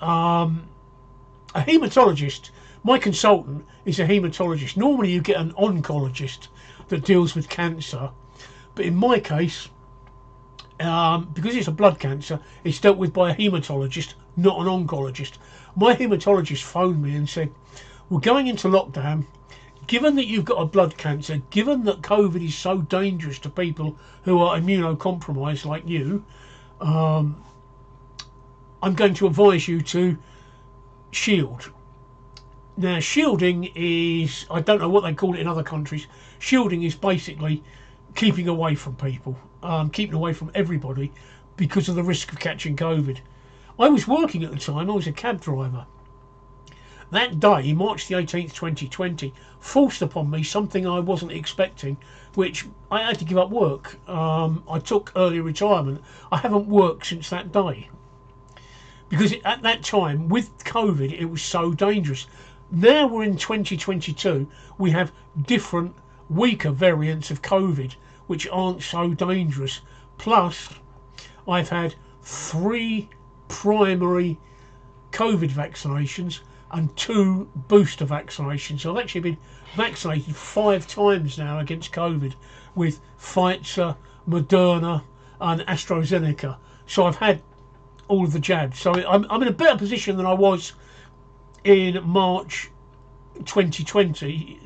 my consultant is a haematologist. Normally you get an oncologist that deals with cancer, but in my case, because it's a blood cancer, it's dealt with by a haematologist, not an oncologist. My haematologist phoned me and said, we're going into lockdown. Given that you've got a blood cancer, given that COVID is so dangerous to people who are immunocompromised like you, I'm going to advise you to shield. Now, shielding is, I don't know what they call it in other countries. Shielding is basically keeping away from people, keeping away from everybody because of the risk of catching COVID. I was working at the time, I was a cab driver. That day, March the 18th, 2020, forced upon me something I wasn't expecting, which I had to give up work. I took early retirement. I haven't worked since that day. Because at that time, with COVID, it was so dangerous. Now we're in 2022, we have different, weaker variants of COVID, which aren't so dangerous. Plus, I've had 3 primary COVID vaccinations and 2 booster vaccinations. So I've actually been vaccinated 5 times now against COVID with Pfizer, Moderna and AstraZeneca. So I've had all of the jabs. So I'm in a better position than I was in March 2020,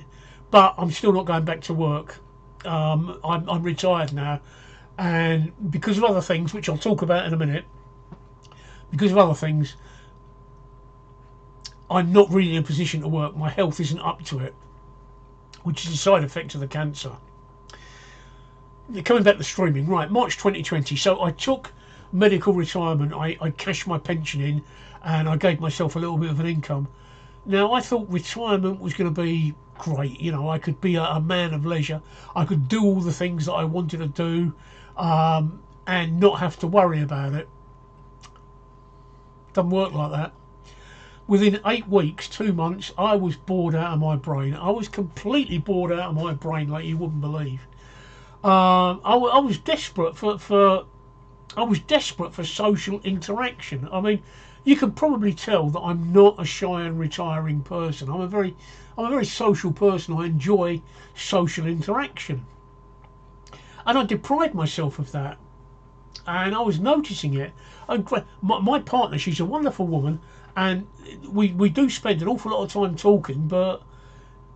but I'm still not going back to work. I'm retired now, and because of other things, which I'll talk about in a minute, because of other things, I'm not really in a position to work. My health isn't up to it. which is a side effect of the cancer. Coming back to streaming, right, March 2020. So I took medical retirement. I cashed my pension in, and I gave myself a little bit of an income. Now, I thought retirement was going to be great. You know, I could be a man of leisure. I could do all the things that I wanted to do, and not have to worry about it. Doesn't work like that. Within 8 weeks, 2 months, I was bored out of my brain. I was completely bored out of my brain, like you wouldn't believe. I was desperate for social interaction. I mean, you can probably tell that I'm not a shy and retiring person. I'm a very social person. I enjoy social interaction, and I deprived myself of that. And I was noticing it. And my partner, she's a wonderful woman, and we do spend an awful lot of time talking, but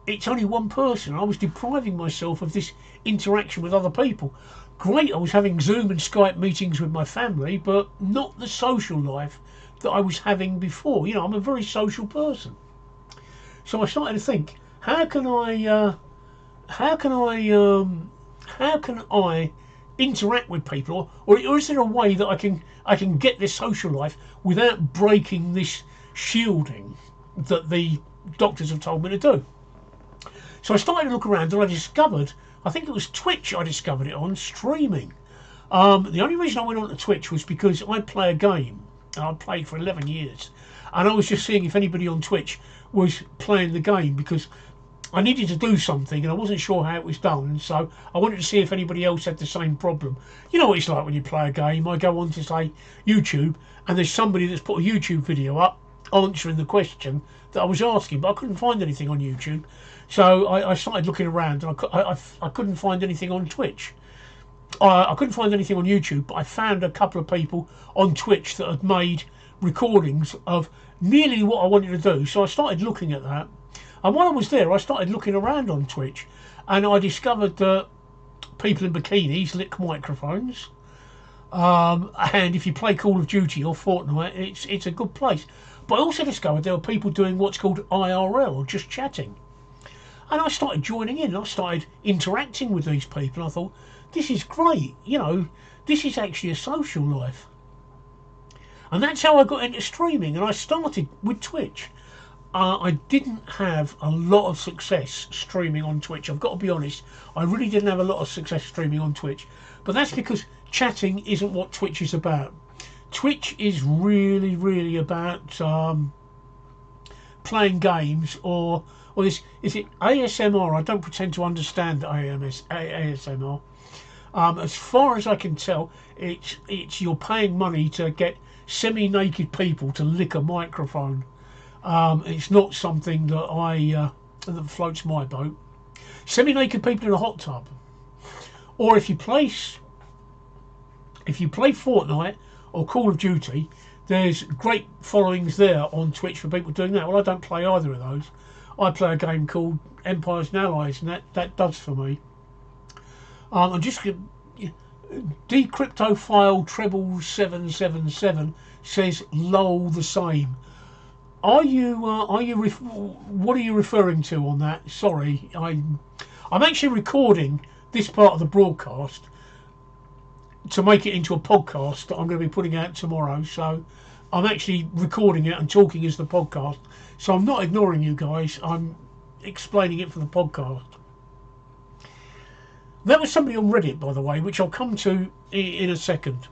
it's only one person. I was depriving myself of this interaction with other people. Great, I was having Zoom and Skype meetings with my family, but not the social life that I was having before. You know, I'm a very social person. So I started to think, how can I interact with people, or is there a way that I can get this social life without breaking this shielding that the doctors have told me to do? So I started to look around, and I discovered, I think it was Twitch I discovered it on, streaming. The only reason I went on to Twitch was because I play a game, and I played for 11 years, and I was just seeing if anybody on Twitch was playing the game, because I needed to do something and I wasn't sure how it was done, so I wanted to see if anybody else had the same problem. You know what it's like when you play a game. I go on to, say, YouTube, and there's somebody that's put a YouTube video up answering the question that I was asking, but I couldn't find anything on YouTube. So I started looking around, and I couldn't find anything on Twitch. I couldn't find anything on YouTube, but I found a couple of people on Twitch that had made recordings of nearly what I wanted to do. So I started looking at that. And while I was there, I started looking around on Twitch, and I discovered that people in bikinis lick microphones. And if you play Call of Duty or Fortnite, it's a good place. But I also discovered there were people doing what's called IRL, or just chatting. And I started joining in, and I started interacting with these people. I thought, this is great, you know, this is actually a social life. And that's how I got into streaming, and I started with Twitch. I didn't have a lot of success streaming on Twitch. I've got to be honest. I really didn't have a lot of success streaming on Twitch. But that's because chatting isn't what Twitch is about. Twitch is really about playing games, or this, is it ASMR? I don't pretend to understand ASMR. As far as I can tell, it's you're paying money to get semi-naked people to lick a microphone. It's not something that that floats my boat. Semi-naked people in a hot tub, or if you play Fortnite or Call of Duty, there's great followings there on Twitch for people doing that. Well, I don't play either of those. I play a game called Empires and Allies, and that does for me. I'm just Decryptophile treble 777 says lol the same. What are you referring to on that? Sorry, I'm actually recording this part of the broadcast to make it into a podcast that I'm going to be putting out tomorrow. So I'm actually recording it and talking as the podcast. So I'm not ignoring you guys. I'm explaining it for the podcast. That was somebody on Reddit, by the way, which I'll come to in a second.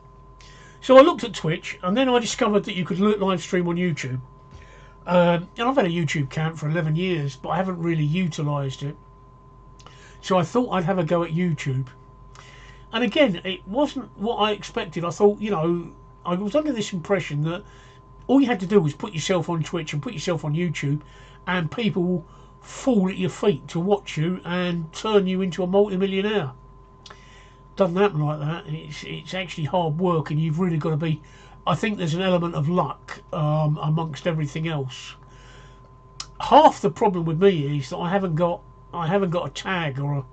So I looked at Twitch, and then I discovered that you could live stream on YouTube. And I've had a YouTube account for 11 years, but I haven't really utilised it. So I thought I'd have a go at YouTube. And again, it wasn't what I expected. I thought, you know, I was under this impression that all you had to do was put yourself on Twitch and put yourself on YouTube, and people will fall at your feet to watch you and turn you into a multi-millionaire. Doesn't happen like that. It's actually hard work, and you've really got to be... I think there's an element of luck amongst everything else. Half the problem with me is that I haven't got a tag or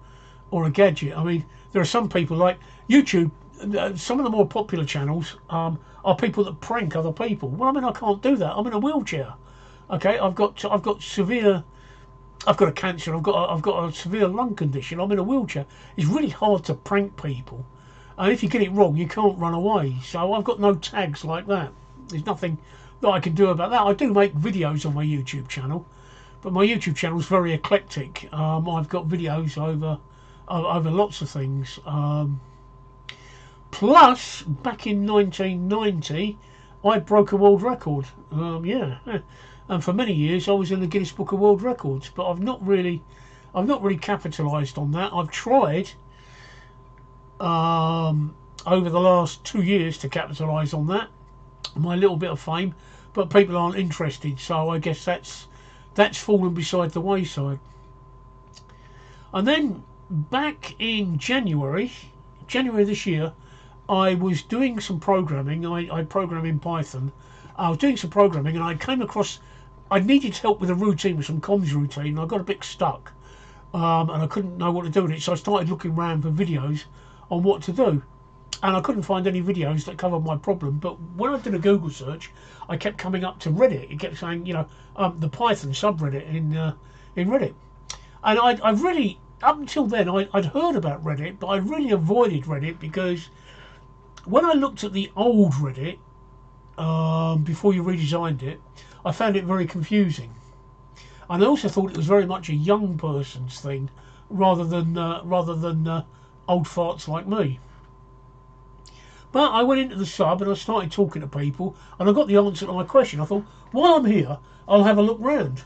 a gadget. I mean, there are some people like YouTube. Some of the more popular channels are people that prank other people. Well, I mean, I can't do that. I'm in a wheelchair. Okay, I've got severe I've got a cancer. I've got a severe lung condition. I'm in a wheelchair. It's really hard to prank people, and if you get it wrong, you can't run away. So I've got no tags like that. There's nothing that I can do about that. I do make videos on my YouTube channel, but my YouTube channel is very eclectic. I've got videos over lots of things. Plus, back in 1990, I broke a world record. Yeah, and for many years I was in the Guinness Book of World Records, but I've not really capitalised on that. I've tried over the last 2 years to capitalise on that, my little bit of fame, but people aren't interested. So I guess that's fallen beside the wayside. And then back in January this year, I was doing some programming. I program in Python. I was doing some programming and I came across, I needed help with a routine, with some comms routine. I got a bit stuck and I couldn't know what to do with it. So I started looking around for videos on what to do. And I couldn't find any videos that covered my problem. But when I did a Google search, I kept coming up to Reddit. It kept saying, the Python subreddit in Reddit. And I really, up until then, I'd heard about Reddit, but I really avoided Reddit because when I looked at the old Reddit, before you redesigned it, I found it very confusing. And I also thought it was very much a young person's thing, rather than old farts like me. But I went into the sub and I started talking to people, and I got the answer to my question. I thought, while I'm here, I'll have a look round.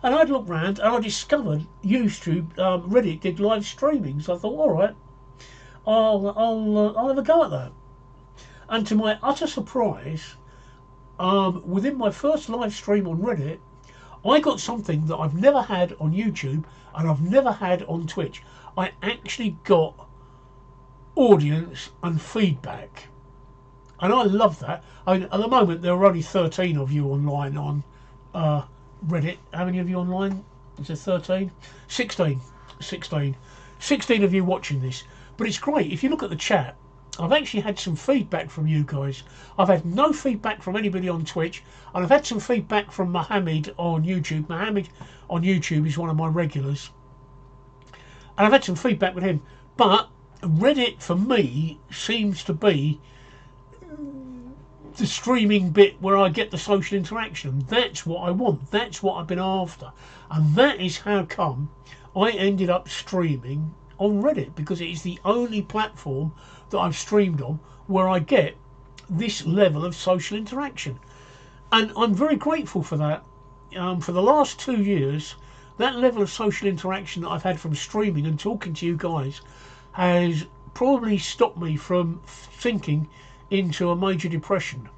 And I'd look round and I discovered YouTube, Reddit did live streaming. So I thought, all right, I'll have a go at that. And to my utter surprise, within my first live stream on Reddit, I got something that I've never had on YouTube and I've never had on Twitch. I actually got audience and feedback, and I love that. I mean, at the moment there are only 13 of you online on Reddit. How many of you online? Is it 13? 16 of you watching this. But it's great. If you look at the chat, I've actually had some feedback from you guys. I've had no feedback from anybody on Twitch, and I've had some feedback from Mohammed on YouTube. Mohammed on YouTube is one of my regulars, and I've had some feedback with him. But Reddit for me seems to be the streaming bit where I get the social interaction. That's what I want. That's what I've been after, and that is how come I ended up streaming on Reddit, because it is the only platform that I've streamed on where I get this level of social interaction, and I'm very grateful for that. For the last 2 years, that level of social interaction that I've had from streaming and talking to you guys has probably stopped me from sinking into a major depression.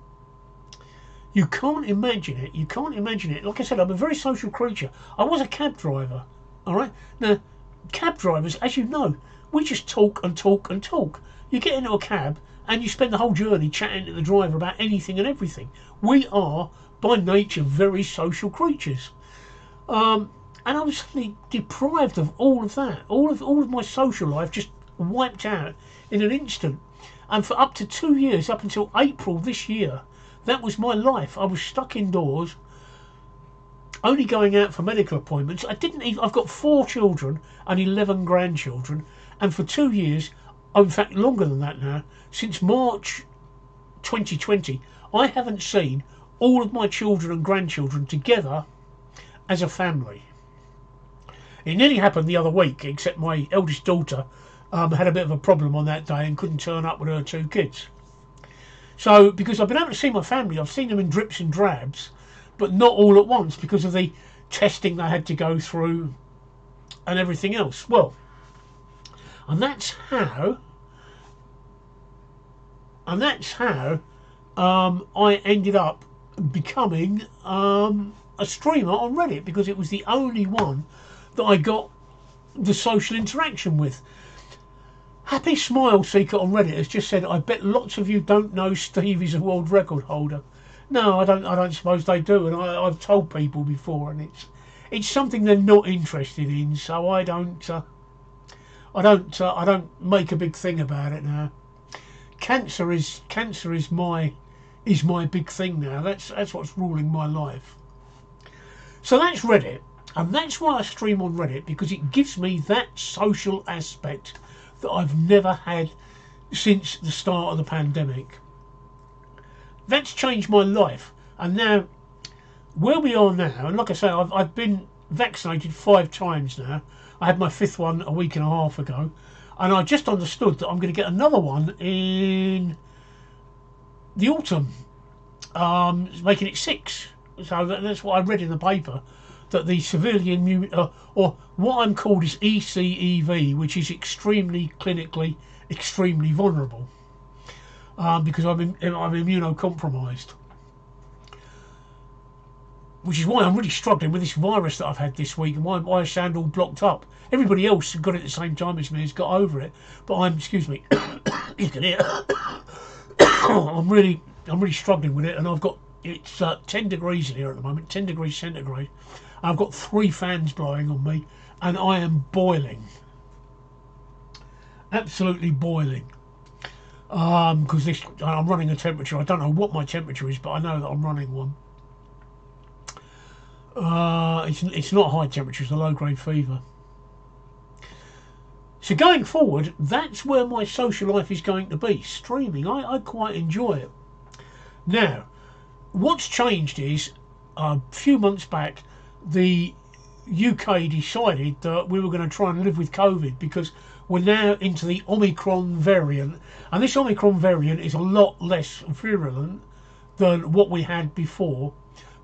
You can't imagine it. You can't imagine it. Like I said, I'm a very social creature. I was a cab driver. All right. Now, cab drivers, as you know, we just talk and talk and talk. You get into a cab and you spend the whole journey chatting to the driver about anything and everything. We are, by nature, very social creatures. And I was suddenly deprived of all of that. All of my social life just wiped out in an instant. And for up to 2 years, up until April this year, that was my life. I was stuck indoors, only going out for medical appointments. I've got 4 children and 11 grandchildren, and for 2 years, in fact longer than that now, since March 2020, I haven't seen all of my children and grandchildren together as a family. It nearly happened the other week, except my eldest daughter had a bit of a problem on that day and couldn't turn up with her 2 kids. So, because I've been able to see my family, I've seen them in drips and drabs, but not all at once because of the testing they had to go through and everything else. Well, and that's how I ended up becoming a streamer on Reddit, because it was the only one that I got the social interaction with. Happy Smile Seeker on Reddit has just said, I bet lots of you don't know Steve is a world record holder. No, I don't suppose they do, and I've told people before, and it's something they're not interested in, so I don't make a big thing about it now. Cancer is my big thing now. That's what's ruling my life. So that's Reddit. And that's why I stream on Reddit, because it gives me that social aspect that I've never had since the start of the pandemic. That's changed my life. And now, where we are now, and like I say, I've been vaccinated 5 times now. I had my 5th one a week and a half ago. And I just understood that I'm going to get another one in the autumn, making it 6. So that's what I read in the paper, that the severely immune, or what I'm called is ECEV, which is extremely clinically extremely vulnerable, because I'm immunocompromised, which is why I'm really struggling with this virus that I've had this week, and why I sound all blocked up. Everybody else who got it at the same time as me has got over it, but excuse me, you can hear. I'm really struggling with it, and it's 10 degrees in here at the moment, 10 degrees centigrade. I've got 3 fans blowing on me, and I am boiling, absolutely boiling, because I'm running a temperature. I don't know what my temperature is, but I know that I'm running one. It's not high temperature, it's a low grade fever. So going forward, that's where my social life is going to be, streaming. I quite enjoy it. Now, what's changed is, a few months back, the UK decided that we were going to try and live with COVID, because we're now into the Omicron variant, and this Omicron variant is a lot less virulent than what we had before.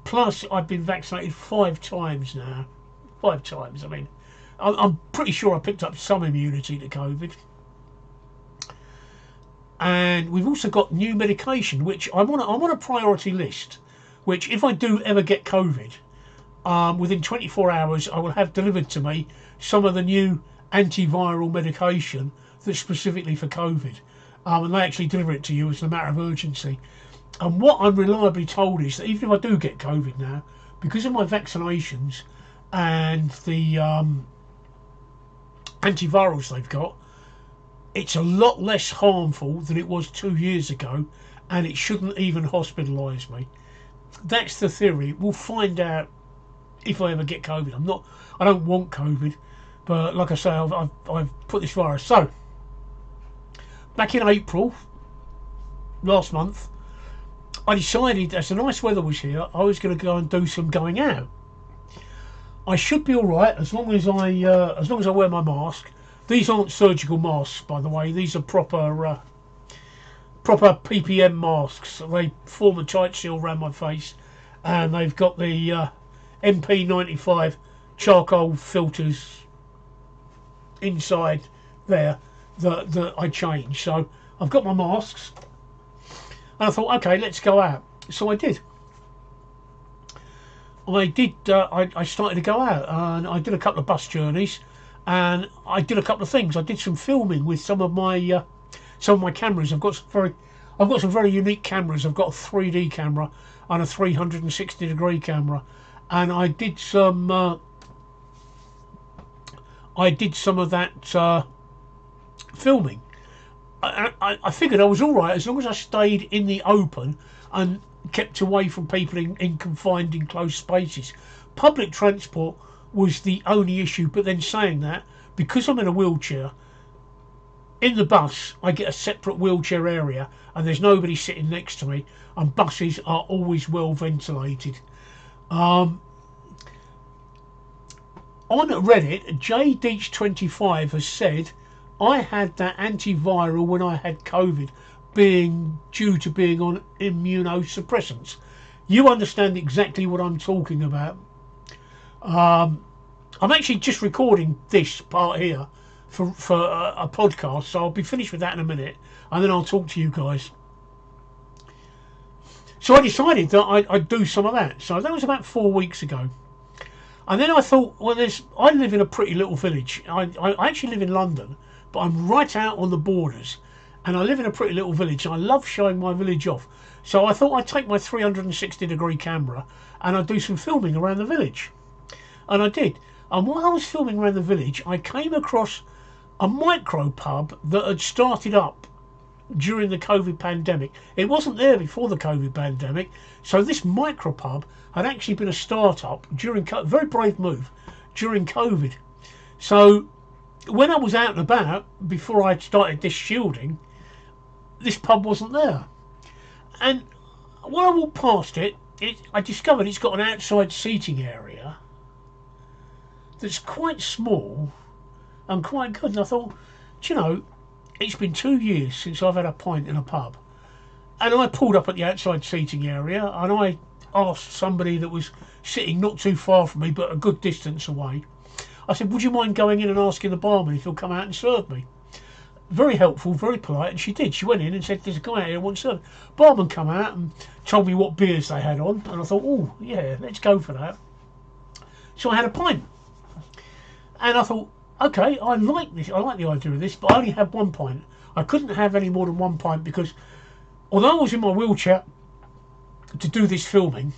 Plus, I've been vaccinated 5 times now. 5 times. I mean, I'm pretty sure I picked up some immunity to COVID. And we've also got new medication, which I'm on a priority list, which if I do ever get COVID, within 24 hours I will have delivered to me some of the new antiviral medication that's specifically for COVID. And they actually deliver it to you as a matter of urgency. And what I'm reliably told is that even if I do get COVID now, because of my vaccinations and the antivirals they've got, it's a lot less harmful than it was 2 years ago, and it shouldn't even hospitalise me. That's the theory. We'll find out if I ever get COVID. I don't want COVID, but like I say, I've put this virus. So back in April last month, I decided, as the nice weather was here, I was going to go and do some going out. I should be all right as long as I wear my mask. These aren't surgical masks, by the way. These are proper PPM masks. They form a tight seal around my face, and they've got the MP95 charcoal filters inside there that I change. So I've got my masks, and I thought, okay, let's go out. So I did. I started to go out, and I did a couple of bus journeys, and I did a couple of things. I did some filming with some of my cameras. I've got some very unique cameras. I've got a 3D camera and a 360 degree camera, and I did some of that filming. I figured I was all right as long as I stayed in the open and kept away from people in confined, enclosed spaces. Public transport was the only issue, but then saying that, because I'm in a wheelchair, in the bus I get a separate wheelchair area, and there's nobody sitting next to me, and buses are always well ventilated. On Reddit, JDeech25 has said I had that antiviral when I had COVID, being due to being on immunosuppressants. You understand exactly what I'm talking about. I'm actually just recording this part here for a podcast, so I'll be finished with that in a minute, and then I'll talk to you guys. So I decided that I'd do some of that. So that was about 4 weeks ago. And then I thought, well, I live in a pretty little village. I actually live in London, but I'm right out on the borders. And I live in a pretty little village, and I love showing my village off. So I thought I'd take my 360 degree camera and I'd do some filming around the village. And I did. And while I was filming around the village, I came across a micro pub that had started up during the COVID pandemic. It wasn't there before the COVID pandemic. So this micro pub had actually been a start-up during, very brave move, during COVID. So when I was out and about before I started this shielding, this pub wasn't there. And when I walked past it, I discovered it's got an outside seating area that's quite small and quite good. And I thought, do you know, it's been 2 years since I've had a pint in a pub. And I pulled up at the outside seating area and I asked somebody that was sitting not too far from me but a good distance away. I said, would you mind going in and asking the barman if he'll come out and serve me? Very helpful, very polite, and she did. She went in and said, there's a guy out here who wants serving. Barman come out and told me what beers they had on, and I thought, oh yeah, let's go for that. So I had a pint. And I thought, okay, I like this, I like the idea of this, but I only had 1 pint. I couldn't have any more than 1 pint because although I was in my wheelchair to do this filming,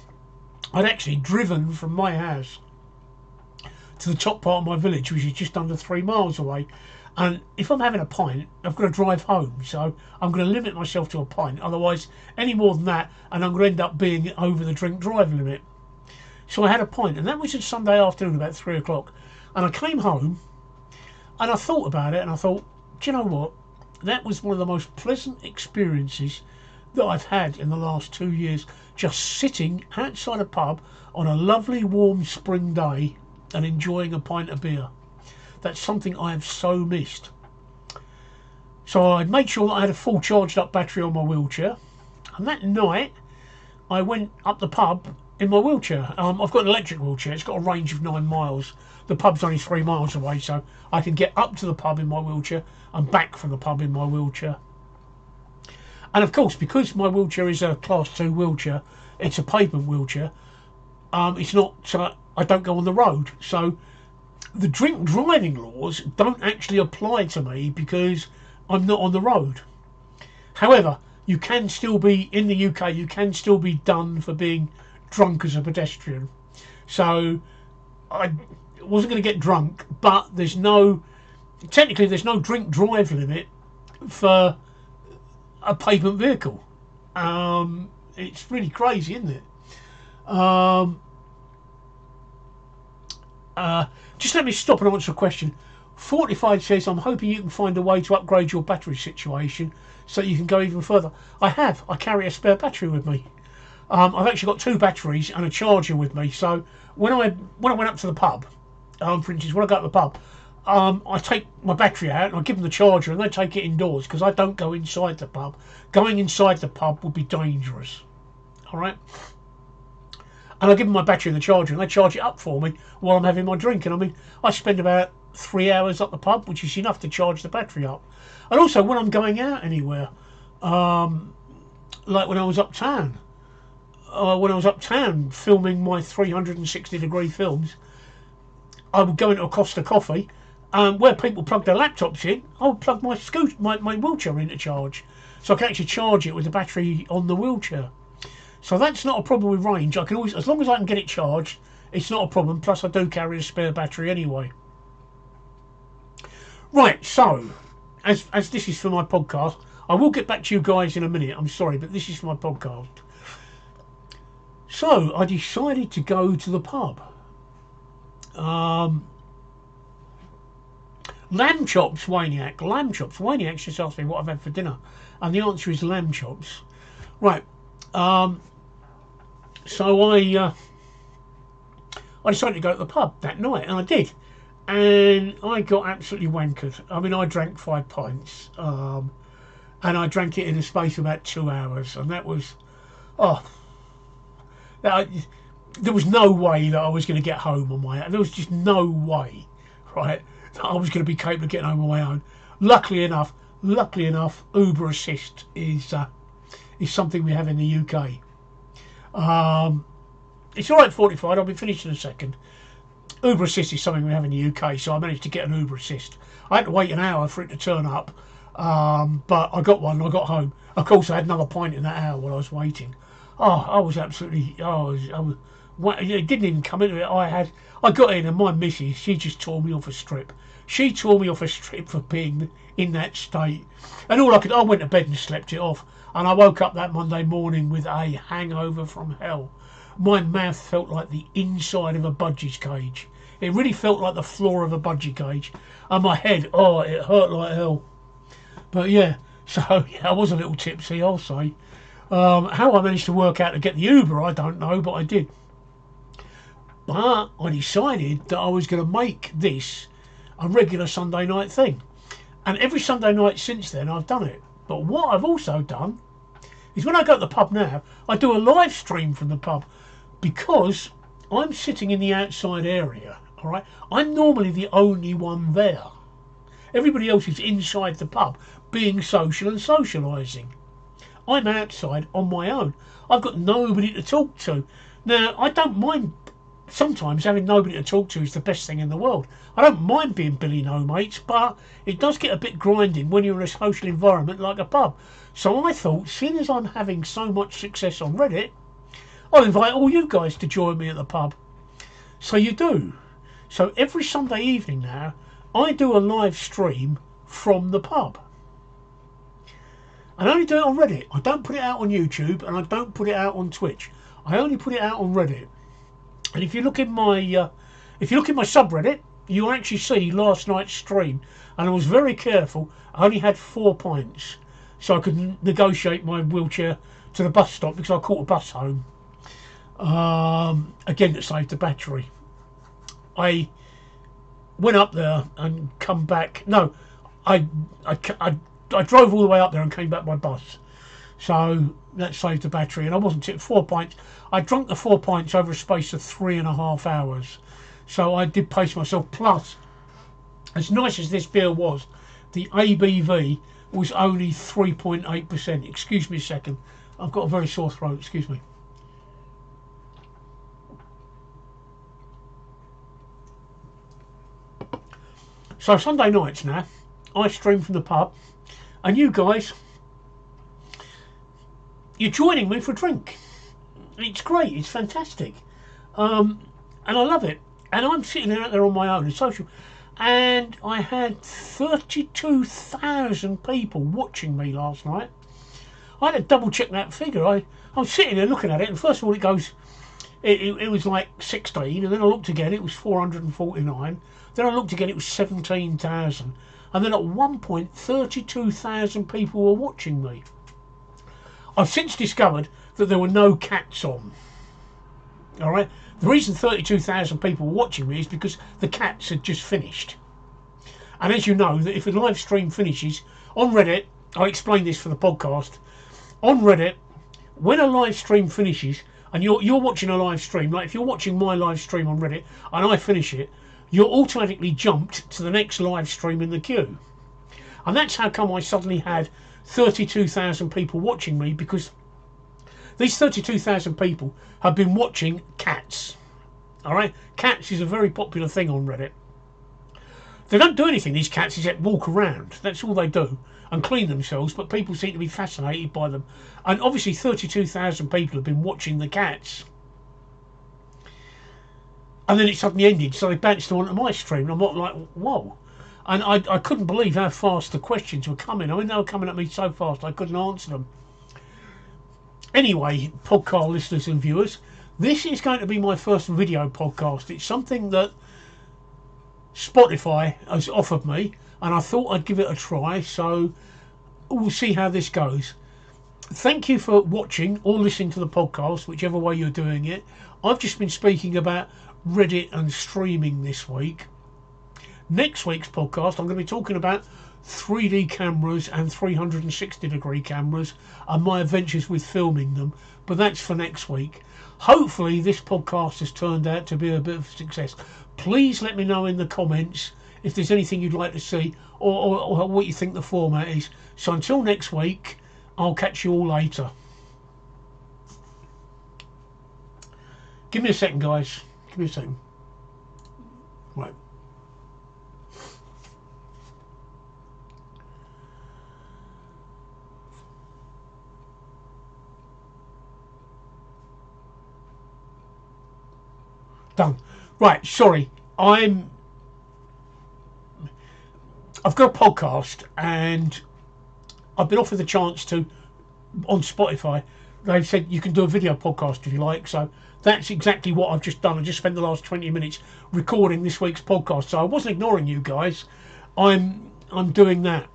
I'd actually driven from my house to the top part of my village, which is just under 3 miles away. And if I'm having a pint, I've got to drive home. So I'm going to limit myself to a pint. Otherwise, any more than that, and I'm going to end up being over the drink drive limit. So I had a pint, and that was a Sunday afternoon about 3 o'clock. And I came home, and I thought about it, and I thought, do you know what? That was one of the most pleasant experiences that I've had in the last 2 years. Just sitting outside a pub on a lovely warm spring day and enjoying a pint of beer. That's something I have so missed. So I made sure that I had a full charged up battery on my wheelchair, and that night I went up the pub in my wheelchair. I've got an electric wheelchair. It's got a range of 9 miles. The pub's only 3 miles away, so I can get up to the pub in my wheelchair and back from the pub in my wheelchair. And of course, because my wheelchair is a class 2 wheelchair, it's a pavement wheelchair. It's not. I don't go on the road, so the drink driving laws don't actually apply to me because I'm not on the road. However, you can still be, in the UK, you can still be done for being drunk as a pedestrian. So I wasn't going to get drunk, but technically there's no drink drive limit for a pavement vehicle. It's really crazy, isn't it? Just let me stop and answer a question. Fortified says, I'm hoping you can find a way to upgrade your battery situation so you can go even further. I carry a spare battery with me. I've actually got 2 batteries and a charger with me. So when I went up to the pub, for instance, when I go to the pub, I take my battery out and I give them the charger and they take it indoors because I don't go inside the pub. Going inside the pub would be dangerous. All right. And I give them my battery and the charger and they charge it up for me while I'm having my drink. And I mean, I spend about 3 hours at the pub, which is enough to charge the battery up. And also when I'm going out anywhere, like when I was uptown, filming my 360-degree films, I would go into a Costa Coffee, where people plug their laptops in, I would plug my wheelchair in to charge. So I can actually charge it with the battery on the wheelchair. So that's not a problem with range. I can always, as long as I can get it charged, it's not a problem. Plus I do carry a spare battery anyway. Right, so as this is for my podcast, I will get back to you guys in a minute. I'm sorry, but this is for my podcast. So I decided to go to the pub. Lamb chops, Waniac. Lamb chops. Waniac just asked me what I've had for dinner, and the answer is lamb chops. Right. So I decided to go to the pub that night, and I did, and I got absolutely wankered. I mean, I drank 5 pints, and I drank it in a space of about 2 hours, and that was, there was no way that I was going to get home on my own. There was just no way, right, that I was going to be capable of getting home on my own. Luckily enough, Uber Assist is something we have in the UK. It's all right, Fortified. I'll be finished in a second. Uber Assist is something we have in the UK, so I managed to get an Uber Assist. I had to wait an hour for it to turn up, but I got one and I got home. Of course, I had another pint in that hour while I was waiting. I was absolutely... it didn't even come into it. I got in and my missus, she just tore me off a strip. She tore me off a strip for being in that state. And I went to bed and slept it off. And I woke up that Monday morning with a hangover from hell. My mouth felt like the inside of a budgie's cage. It really felt like the floor of a budgie cage. And my head, oh, it hurt like hell. But yeah, so yeah, I was a little tipsy, I'll say. How I managed to work out to get the Uber, I don't know, but I did. But I decided that I was going to make this a regular Sunday night thing. And every Sunday night since then, I've done it. But what I've also done is when I go to the pub now, I do a live stream from the pub because I'm sitting in the outside area, all right? I'm normally the only one there. Everybody else is inside the pub being social and socialising. I'm outside on my own. I've got nobody to talk to. Now, I don't mind. Sometimes having nobody to talk to is the best thing in the world. I don't mind being Billy No Mates, but it does get a bit grinding when you're in a social environment like a pub. So I thought, seeing as I'm having so much success on Reddit, I'll invite all you guys to join me at the pub. So you do. So every Sunday evening now, I do a live stream from the pub. I only do it on Reddit. I don't put it out on YouTube and I don't put it out on Twitch. I only put it out on Reddit. And if you look in my subreddit, you'll actually see last night's stream. And I was very careful. I only had 4 pints, so I could negotiate my wheelchair to the bus stop because I caught a bus home. Again, that saved the battery. I went up there and come back. No, I drove all the way up there and came back by bus. So that saved the battery, and I wasn't tipped 4 pints. I drank the 4 pints over a space of 3.5 hours. So I did pace myself. Plus, as nice as this beer was, the ABV was only 3.8%. Excuse me a second. I've got a very sore throat. Excuse me. So Sunday nights now, I stream from the pub, and you guys, you're joining me for a drink. It's great. It's fantastic, and I love it. And I'm sitting out there on my own, as social, and I had 32,000 people watching me last night. I had to double check that figure. I'm sitting there looking at it, and first of all, it goes. It was like 16, and then I looked again. It was 449. Then I looked again. It was 17,000, and then at one point, 32,000 people were watching me. I've since discovered that there were no cats on. All right. The reason 32,000 people were watching me is because the cats had just finished. And as you know, that if a live stream finishes on Reddit, I'll explain this for the podcast. On Reddit, when a live stream finishes, and you're watching a live stream, like if you're watching my live stream on Reddit and I finish it, you're automatically jumped to the next live stream in the queue. And that's how come I suddenly had 32,000 people watching me, because these 32,000 people have been watching cats. All right, cats is a very popular thing on Reddit. They don't do anything, these cats, except walk around. That's all they do, and clean themselves, but people seem to be fascinated by them. And obviously 32,000 people have been watching the cats. And then it suddenly ended, so they bounced onto my stream, and I'm not like, whoa. And I couldn't believe how fast the questions were coming. I mean, they were coming at me so fast I couldn't answer them. Anyway, podcast listeners and viewers, this is going to be my first video podcast. It's something that Spotify has offered me, and I thought I'd give it a try, so we'll see how this goes. Thank you for watching or listening to the podcast, whichever way you're doing it. I've just been speaking about Reddit and streaming this week. Next week's podcast, I'm going to be talking about 3D cameras and 360 degree cameras and my adventures with filming them, but that's for next week. Hopefully this podcast has turned out to be a bit of a success. Please let me know in the comments if there's anything you'd like to see, or what you think the format is. So until next week, I'll catch you all later. Give me a second, guys. Give me a second. Right. Done. Right, sorry. I've got a podcast, and I've been offered the chance to, on Spotify, they've said you can do a video podcast if you like. So that's exactly what I've just done. I just spent the last 20 minutes recording this week's podcast. So I wasn't ignoring you guys. I'm doing that.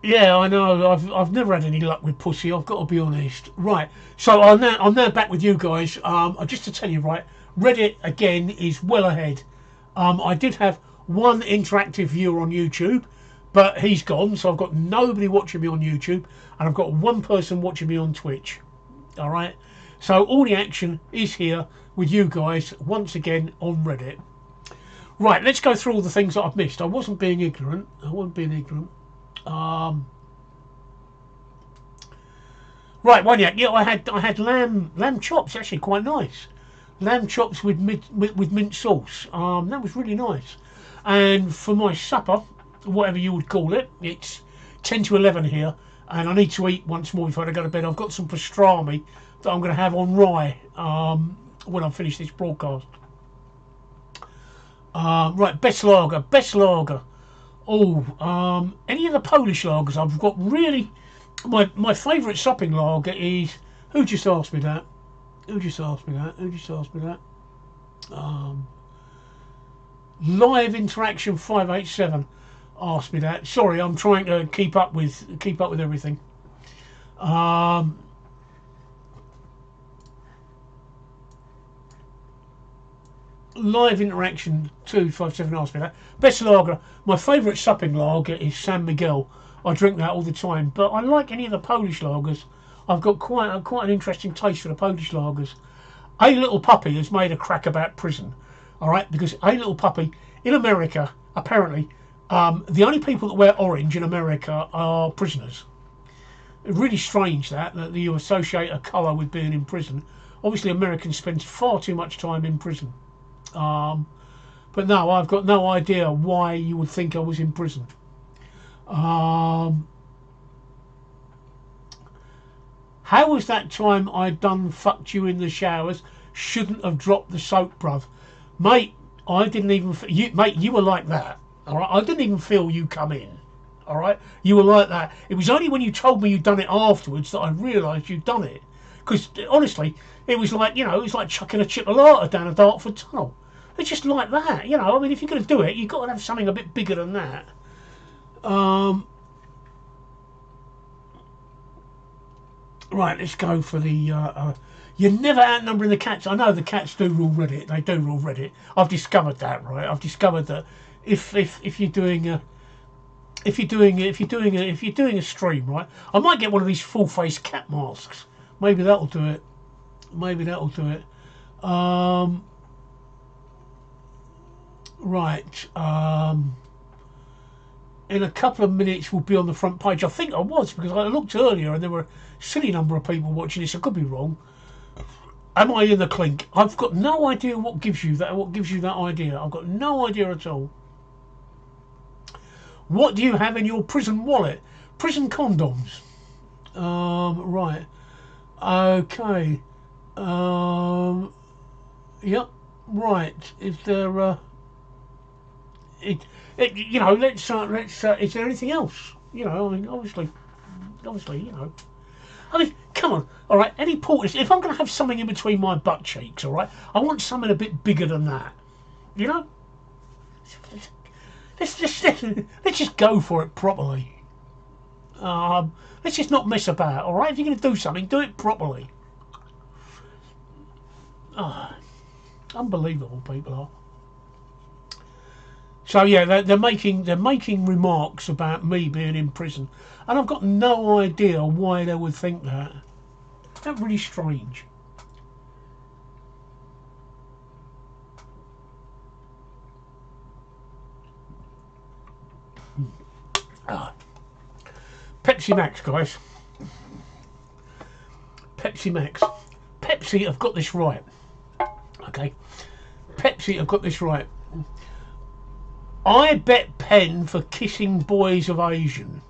Yeah, I know. I've never had any luck with pussy. I've got to be honest. Right. So I'm now back with you guys. Just to tell you, right, Reddit again is well ahead. I did have one interactive viewer on YouTube, but he's gone. So I've got nobody watching me on YouTube, and I've got one person watching me on Twitch. All right. So all the action is here with you guys once again on Reddit. Right. Let's go through all the things that I've missed. I wasn't being ignorant. Right, one yeah, I had lamb chops, actually quite nice. Lamb chops with mint sauce. That was really nice. And for my supper, whatever you would call it, it's 10 to 11 here, and I need to eat once more before I go to bed. I've got some pastrami that I'm going to have on rye when I finish this broadcast. Right, best lager. Oh, any of the Polish lagers I've got really. My favourite supping lager is. Who just asked me that? Live Interaction 587 asked me that. Sorry, I'm trying to keep up with everything. Live Interaction 257 asked me that. Best lager. My favourite supping lager is San Miguel. I drink that all the time, but I like any of the Polish lagers. I've got quite an interesting taste for the Polish lagers. A Little Puppy has made a crack about prison, all right? Because A Little Puppy in America, apparently, the only people that wear orange in America are prisoners. It's really strange that you associate a colour with being in prison. Obviously, Americans spend far too much time in prison. But no, I've got no idea why you would think I was in prison. How was that time I done fucked you in the showers? Shouldn't have dropped the soap, bruv. Mate, I didn't even... you were like that, alright? I didn't even feel you come in, alright? You were like that. It was only when you told me you'd done it afterwards that I realised you'd done it. Because, honestly, it was like, it was like chucking a chipolata down a Dartford tunnel. It's just like that, I mean, if you're going to do it, you've got to have something a bit bigger than that. Right, let's go for the... you're never outnumbering the cats. I know the cats do rule Reddit. They do rule Reddit. I've discovered that, right? I've discovered that if you're doing a stream, right? I might get one of these full face cat masks. Maybe that'll do it. Right. In a couple of minutes we'll be on the front page. I think I was, because I looked earlier and there were a silly number of people watching this. I could be wrong. Am I in the clink? I've got no idea what gives you that idea. I've got no idea at all. What do you have in your prison wallet? Prison condoms. Right. Okay. Yep. Right. Is there let's is there anything else? I mean, obviously, I mean, come on, all right. Any porters? If I'm going to have something in between my butt cheeks, all right, I want something a bit bigger than that. Let's just go for it properly. Let's just not mess about, all right. If you're going to do something, do it properly. Unbelievable, people are. So yeah, they're making remarks about me being in prison, and I've got no idea why they would think that. That's really strange. Pepsi Max, guys. Pepsi Max. Pepsi have got this right. Okay. Pepsi have got this right. I bet pen for kissing boys of the Asian.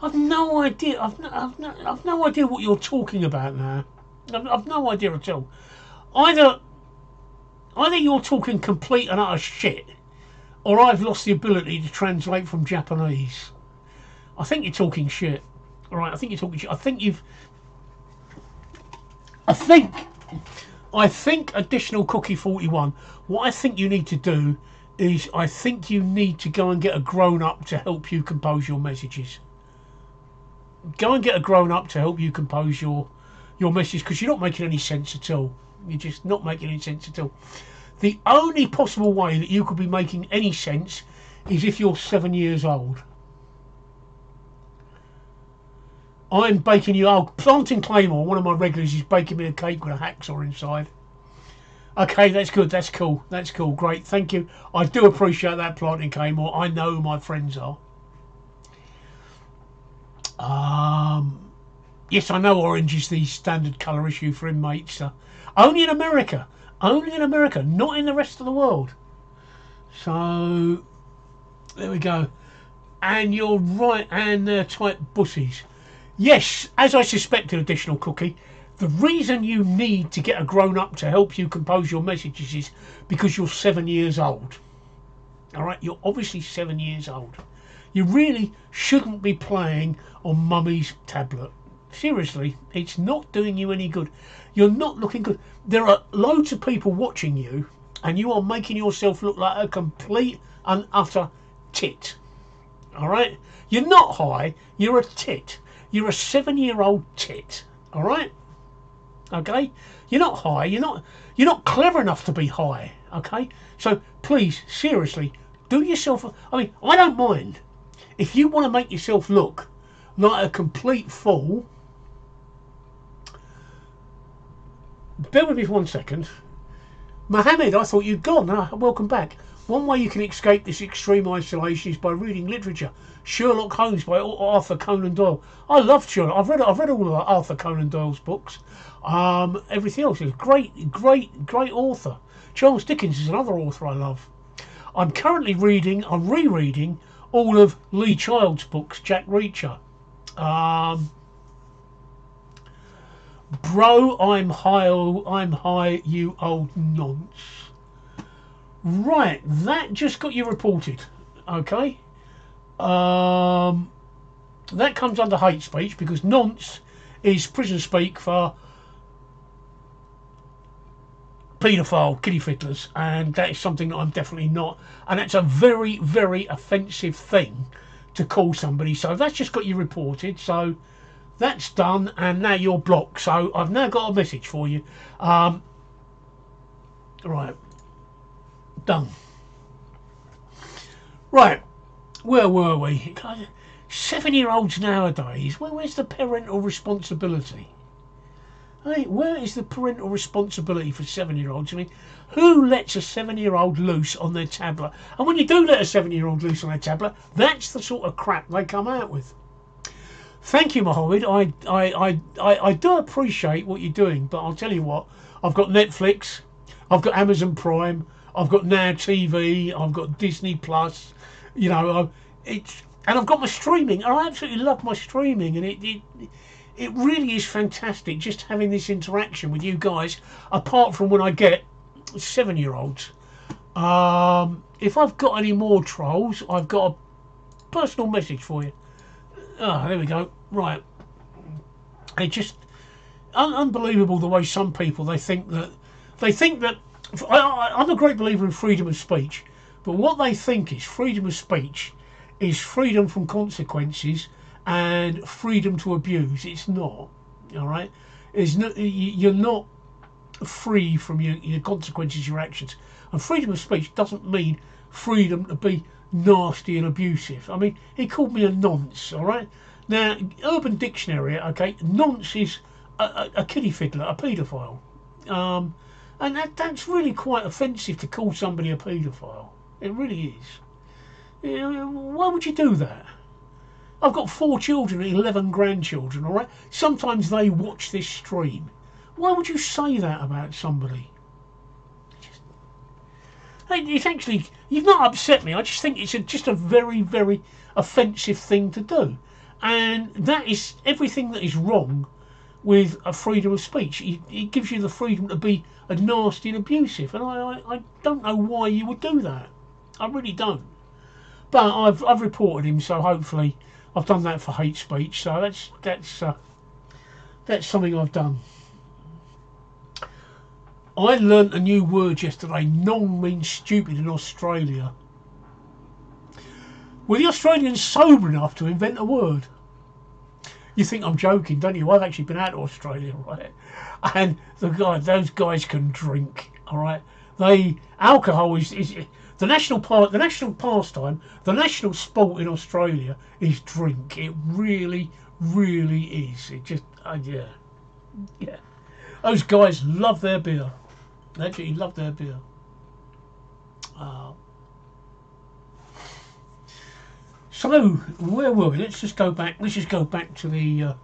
I've no idea. I've no idea what you're talking about now. I've no idea at all. Either you're talking complete and utter shit, or I've lost the ability to translate from Japanese. I think you're talking shit. All right, I think you're talking shit. I think you've. I think additional cookie 41. What I think you need to do is I think you need to go and get a grown up to help you compose your messages. Go and get a grown up to help you compose your messages, because you're not making any sense at all. You're just not making any sense at all. The only possible way that you could be making any sense is if you're 7 years old. I'm baking you. Oh, Planting Claymore, one of my regulars, is baking me a cake with a hacksaw inside. Okay, that's good. That's cool. That's cool. Great. Thank you. I do appreciate that, Planting Claymore. I know who my friends are. Yes, I know orange is the standard colour issue for inmates. Only in America. Only in America. Not in the rest of the world. So, there we go. And you're right. And they're type bussies. Yes, as I suspected, additional cookie, the reason you need to get a grown-up to help you compose your messages is because you're 7 years old. All right, you're obviously 7 years old. You really shouldn't be playing on mummy's tablet. Seriously, it's not doing you any good. You're not looking good. There are loads of people watching you, and you are making yourself look like a complete and utter tit. All right, you're not high. You're a tit. You're a 7-year-old tit, all right? Okay, you're not high. You're not clever enough to be high. Okay, so please, seriously, do yourself. I mean, I don't mind if you want to make yourself look like a complete fool. Bear with me for 1 second. Mohammed, I thought you'd gone. Welcome back. One way you can escape this extreme isolation is by reading literature. Sherlock Holmes by Arthur Conan Doyle. I love Sherlock. I've read all of Arthur Conan Doyle's books. Everything else is great author. Charles Dickens is another author I love. I'm rereading all of Lee Child's books. Jack Reacher. Bro, I'm high, you old nonce. Right, that just got you reported. Okay. That comes under hate speech because nonce is prison speak for paedophile kiddie fiddlers, and that is something that I'm definitely not, and that's a very, very offensive thing to call somebody. So that's just got you reported, so that's done, and now you're blocked. So I've now got a message for you. Right, done. Right, where were we? 7-year-olds nowadays, where's the parental responsibility? Hey, where is the parental responsibility for 7-year-olds? I mean, who lets a 7-year-old loose on their tablet? And when you do let a 7-year-old loose on their tablet, that's the sort of crap they come out with. Thank you, Mohammed. I do appreciate what you're doing, but I'll tell you what, I've got Netflix, I've got Amazon Prime, I've got Now TV, I've got Disney Plus, you know, and I've got my streaming, and I absolutely love my streaming, and it really is fantastic just having this interaction with you guys, apart from when I get 7-year-olds. If I've got any more trolls, I've got a personal message for you. There we go. Right. It's just unbelievable the way some people, they think that I'm a great believer in freedom of speech, but what they think is freedom of speech is freedom from consequences and freedom to abuse. It's not. All right, you're not free from your consequences, your actions. And freedom of speech doesn't mean freedom to be nasty and abusive. I mean, he called me a nonce. All right, now Urban Dictionary, okay, nonce is a kiddie fiddler, a paedophile, and that's really quite offensive to call somebody a paedophile. It really is. You know, why would you do that? I've got 4 children and 11 grandchildren, all right? Sometimes they watch this stream. Why would you say that about somebody? It's actually, you've not upset me. I just think it's just a very, very offensive thing to do. And that is everything that is wrong with a freedom of speech. It gives you the freedom to be a nasty and abusive. And I don't know why you would do that. I really don't. But I've reported him, so hopefully I've done that for hate speech, so that's something I've done. I learnt a new word yesterday. Nong means stupid in Australia. Were the Australians sober enough to invent a word? You think I'm joking, don't you? I've actually been out to Australia, right? And those guys can drink, all right? Alcohol is the national pastime, the national sport in Australia is drink. It really, really is. It just, yeah. Those guys love their beer. They actually love their beer. So where were we? Let's just go back. Let's just go back to the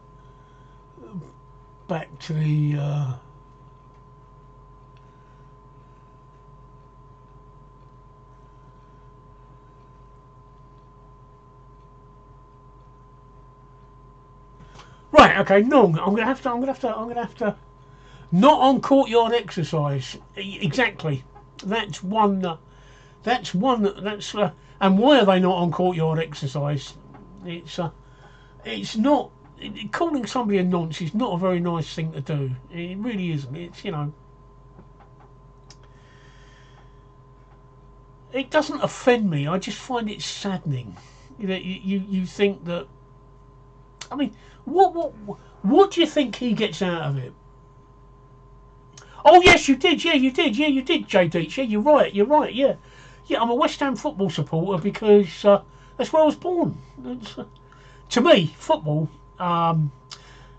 right. Okay, Nong. I'm gonna have to. Not on courtyard exercise. Exactly. That's one. And why are they not on courtyard exercise? It's not. Calling somebody a nonce is not a very nice thing to do. It really isn't. It's It doesn't offend me. I just find it saddening. You think that. I mean, what do you think he gets out of it? Oh yes, you did. Yeah, you did. Yeah, you did, Jay Deitch. Yeah, you're right. Yeah. Yeah, I'm a West Ham football supporter because that's where I was born. To me, football,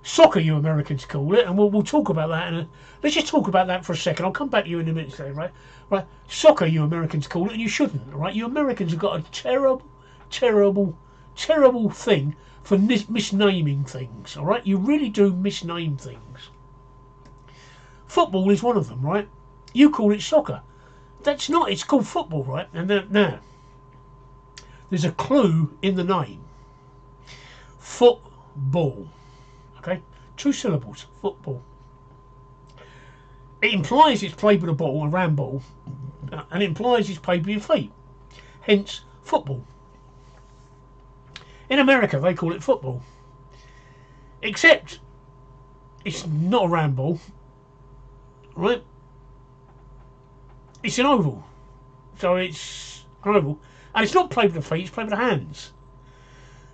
soccer, you Americans call it, and we'll talk about that. Let's just talk about that for a second. I'll come back to you in a minute, today, right? Right, soccer, you Americans call it, and you shouldn't, right? You Americans have got a terrible, terrible, terrible thing for misnaming things. All right, you really do misname things. Football is one of them, right? You call it soccer. That's not. It's called football, right? And now, there's a clue in the name. Football. Okay, 2 syllables. Football. It implies it's played with a ball, a round ball, and it implies it's played with your feet. Hence, football. In America, they call it football. Except, it's not a round ball, right? It's an oval. So it's an oval. And it's not played with the feet, it's played with the hands.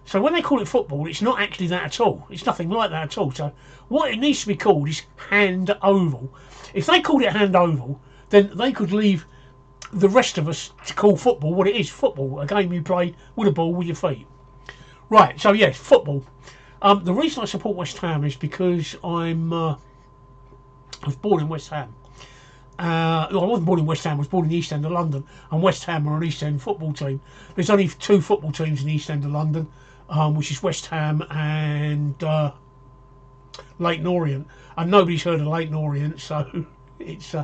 So when they call it football, it's not actually that at all. It's nothing like that at all. So what it needs to be called is hand oval. If they called it hand oval, then they could leave the rest of us to call football what it is. Football, a game you play with a ball with your feet. Right, so yes, football. The reason I support West Ham is because I was born in West Ham. I wasn't born in West Ham, I was born in the East End of London, and West Ham are an East End football team. There's only 2 football teams in the East End of London, which is West Ham and Leyton Orient, and nobody's heard of Leyton Orient, so it's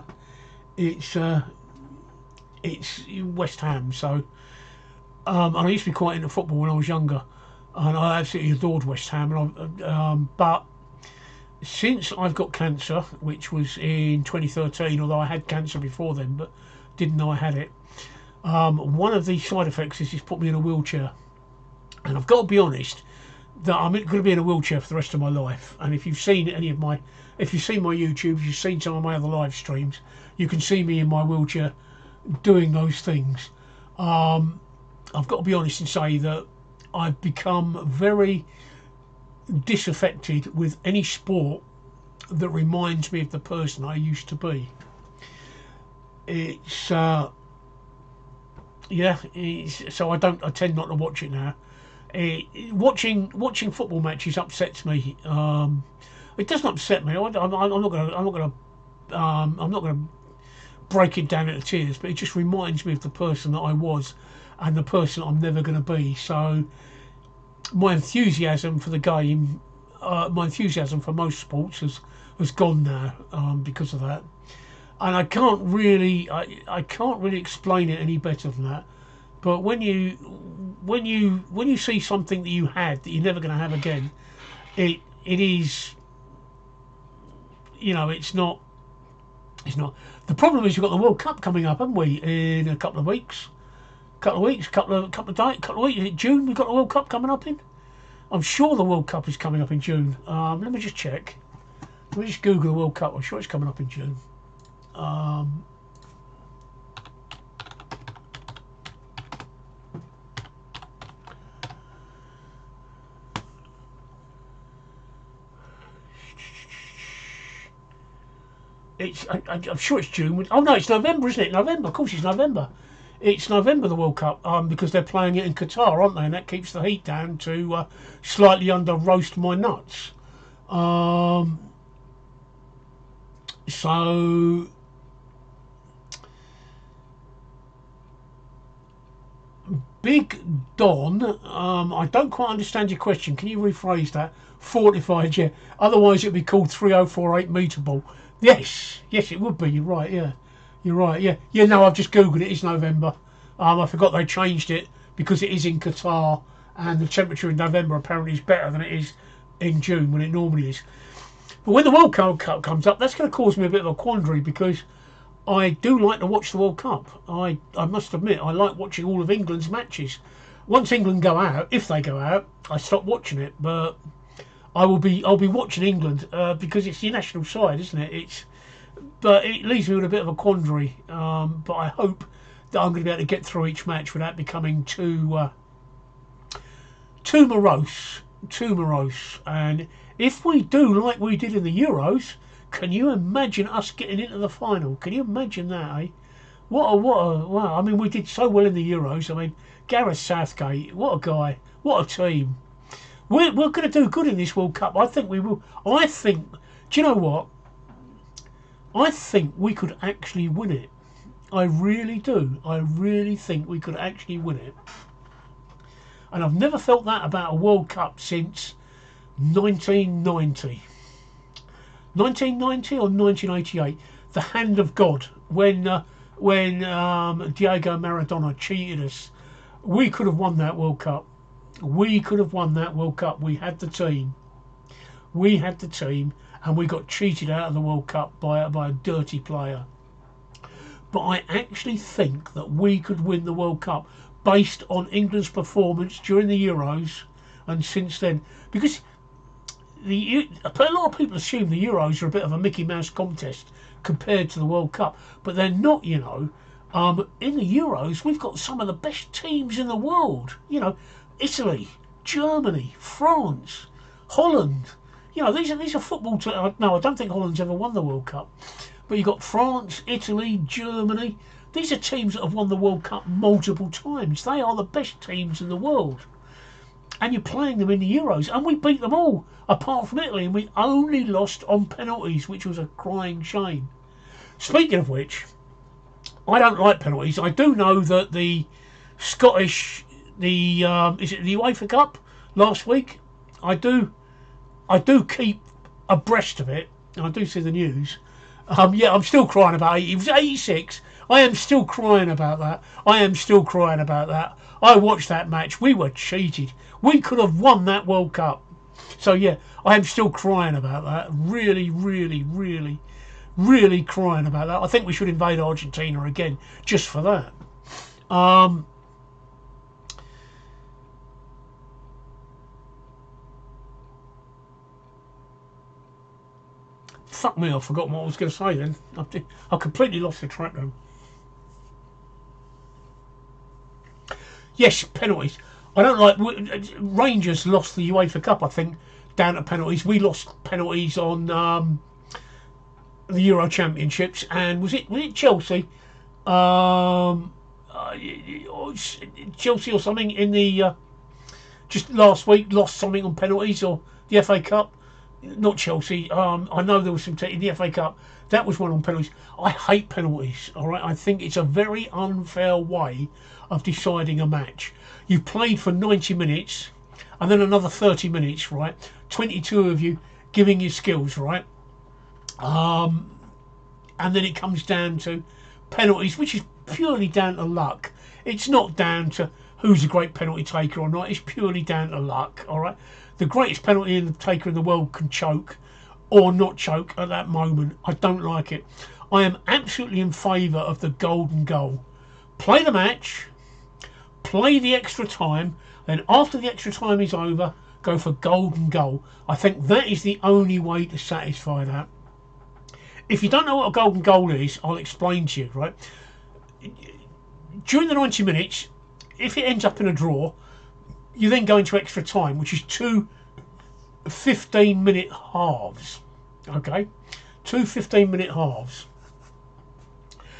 West Ham. So and I used to be quite into football when I was younger, and I absolutely adored West Ham. And but since I've got cancer, which was in 2013, although I had cancer before then, but didn't know I had it, one of the side effects is it's put me in a wheelchair. And I've got to be honest, that I'm going to be in a wheelchair for the rest of my life. And if you've seen if you've seen my YouTube, if you've seen some of my other live streams, you can see me in my wheelchair doing those things. I've got to be honest and say that I've become very disaffected with any sport that reminds me of the person I used to be. So I tend not to watch it now. Watching football matches upsets me. It doesn't upset me. I'm not gonna break it down into tears, but it just reminds me of the person that I was and the person I'm never going to be. So my enthusiasm for the game, my enthusiasm for most sports has gone now because of that. And I can't really explain it any better than that. But when you see something that you had that you're never going to have again, it is, it's not. The problem is we've got the World Cup coming up, haven't we? In a couple of weeks, couple of weeks. Is it June? We've got the World Cup coming up in. I'm sure the World Cup is coming up in June. Let me just check. Let me just Google the World Cup. I'm sure it's coming up in June. I'm sure it's June. Oh no, it's November, isn't it? November, of course, it's November. It's November, the World Cup, because they're playing it in Qatar, aren't they? And that keeps the heat down to slightly under roast my nuts. So Big Don, I don't quite understand your question. Can you rephrase that? Fortified, yeah. Otherwise, it'd be called 3048 metre ball. Yes, it would be. You're right. Yeah, you're right. Yeah. No, I've just googled it. It's November. I forgot they changed it because it is in Qatar, and the temperature in November apparently is better than it is in June when it normally is. But when the World Cup comes up, that's going to cause me a bit of a quandary because I do like to watch the World Cup. I must admit, I like watching all of England's matches. Once England go out, if they go out, I stop watching it. But I'll be watching England because it's your national side, isn't it? But it leaves me with a bit of a quandary. But I hope that I'm going to be able to get through each match without becoming too morose. And if we do like we did in the Euros, can you imagine us getting into the final? Can you imagine that, eh? Wow. I mean, we did so well in the Euros. I mean, Gareth Southgate, what a guy, what a team. We're going to do good in this World Cup. I think we will. Do you know what? I think we could actually win it. I really do. I really think we could actually win it. And I've never felt that about a World Cup since 1990. 1990 or 1988, the hand of God, when Diego Maradona cheated us. We could have won that World Cup. We could have won that World Cup. We had the team. And we got cheated out of the World Cup by a dirty player. But I actually think that we could win the World Cup based on England's performance during the Euros and since then. Because a lot of people assume the Euros are a bit of a Mickey Mouse contest compared to the World Cup, but they're not, you know. In the Euros, we've got some of the best teams in the world. You know, Italy, Germany, France, Holland. You know, these are football teams. No, I don't think Holland's ever won the World Cup. But you've got France, Italy, Germany. These are teams that have won the World Cup multiple times. They are the best teams in the world. And you're playing them in the Euros, and we beat them all, apart from Italy, and we only lost on penalties, which was a crying shame. Speaking of which, I don't like penalties. I do know that the Scottish, is it the UEFA Cup last week? I do keep abreast of it, and I do see the news. Yeah, I'm still crying about it. It was 86. I am still crying about that. I watched that match. We were cheated. We could have won that World Cup. So yeah, I am still crying about that. Really crying about that. I think we should invade Argentina again just for that. Fuck me, I've forgotten what I was going to say then. I completely lost the track then. Yes, penalties. I don't like... Rangers lost the UEFA Cup, I think, down to penalties. We lost penalties on the Euro Championships, and was it Chelsea? Chelsea or something in the... just last week lost something on penalties, or the FA Cup. Not Chelsea. I know there was some in the FA Cup. That was one on penalties. I hate penalties. All right, I think it's a very unfair way of deciding a match. You've played for 90 minutes, and then another 30 minutes, right? 22 of you giving your skills, right? And then it comes down to penalties, which is purely down to luck. It's not down to who's a great penalty taker or not. It's purely down to luck. All right. The greatest penalty taker in the world can choke or not choke at that moment. I don't like it. I am absolutely in favour of the golden goal. Play the match, play the extra time, then after the extra time is over, go for golden goal. I think that is the only way to satisfy that. If you don't know what a golden goal is, I'll explain to you, right? During the 90 minutes, if it ends up in a draw, you then go into extra time, which is 2 15-minute halves. Okay? 2 15-minute halves.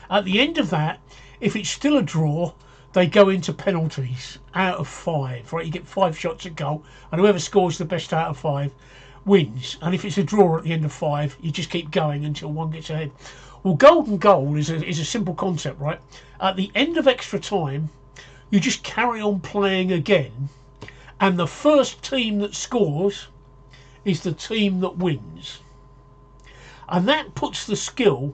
At the end of that, if it's still a draw, they go into penalties out of 5, right? You get 5 shots at goal, and whoever scores the best out of 5 wins. And if it's a draw at the end of 5, you just keep going until one gets ahead. Well, golden goal is a simple concept, right? At the end of extra time, you just carry on playing again, and the first team that scores is the team that wins. And that puts the skill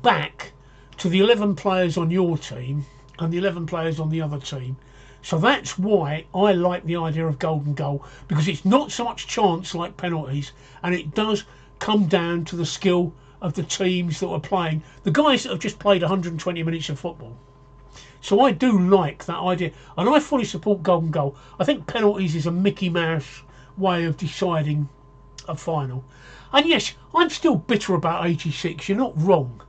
back to the 11 players on your team and the 11 players on the other team. So that's why I like the idea of golden goal, because it's not so much chance like penalties, and it does come down to the skill of the teams that are playing, the guys that have just played 120 minutes of football. So I do like that idea, and I fully support golden goal. I think penalties is a Mickey Mouse way of deciding a final. And yes, I'm still bitter about 86. You're not wrong.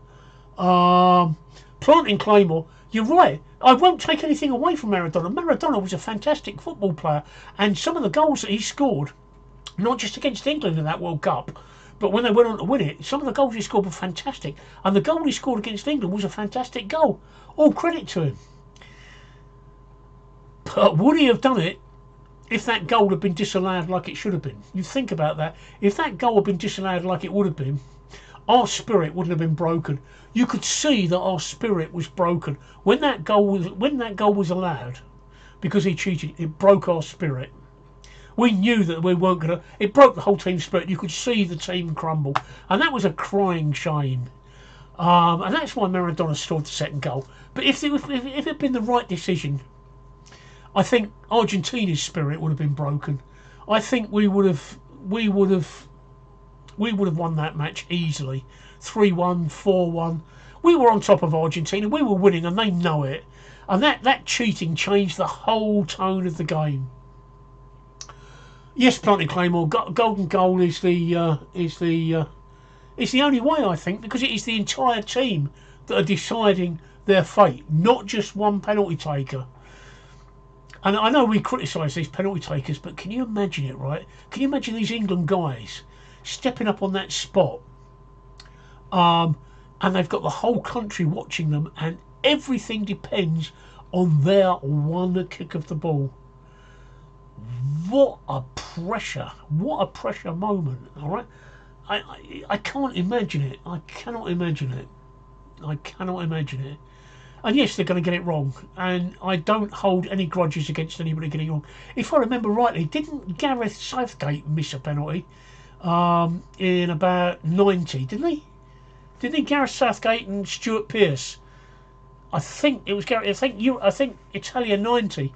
Planting Claymore, you're right. I won't take anything away from Maradona. Maradona was a fantastic football player, and some of the goals that he scored, not just against England in that World Cup, but when they went on to win it, some of the goals he scored were fantastic. And the goal he scored against England was a fantastic goal. All credit to him. But would he have done it if that goal had been disallowed like it should have been? You think about that. If that goal had been disallowed like it would have been, our spirit wouldn't have been broken. You could see that our spirit was broken when that goal was allowed, because he cheated. It broke our spirit. We knew that we weren't gonna. It broke the whole team's spirit. You could see the team crumble, and that was a crying shame. And that's why Maradona scored the second goal. But if it had been the right decision, I think Argentina's spirit would have been broken. I think we would have won that match easily. 3-1, 4-1. We were on top of Argentina. We were winning, and they know it. And that cheating changed the whole tone of the game. Yes, Planting Claymore, golden goal is the only way, I think, because it is the entire team that are deciding their fate, not just one penalty taker. And I know we criticise these penalty takers, but can you imagine it, right? Can you imagine these England guys stepping up on that spot, and they've got the whole country watching them, and everything depends on their one kick of the ball. What a pressure moment. All right, I can't imagine it. I cannot imagine it. And yes, they're going to get it wrong, and I don't hold any grudges against anybody getting it wrong. If I remember rightly, didn't Gareth Southgate miss a penalty in about 90, didn't he? Gareth Southgate and Stuart Pearce? I think it was Gareth. I think Italia 90.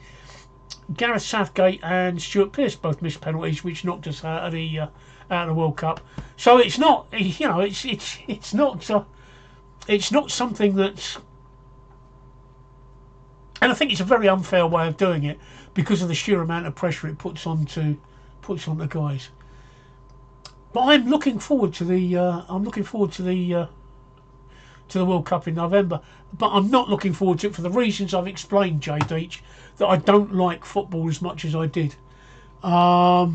Gareth Southgate and Stuart Pearce both missed penalties, which knocked us out of the World Cup. So it's not, you know, it's not something that's. And I think it's a very unfair way of doing it because of the sheer amount of pressure it puts on the guys. But I'm looking forward to the World Cup in November. But I'm not looking forward to it for the reasons I've explained, Jay Deach, that I don't like football as much as I did. Sock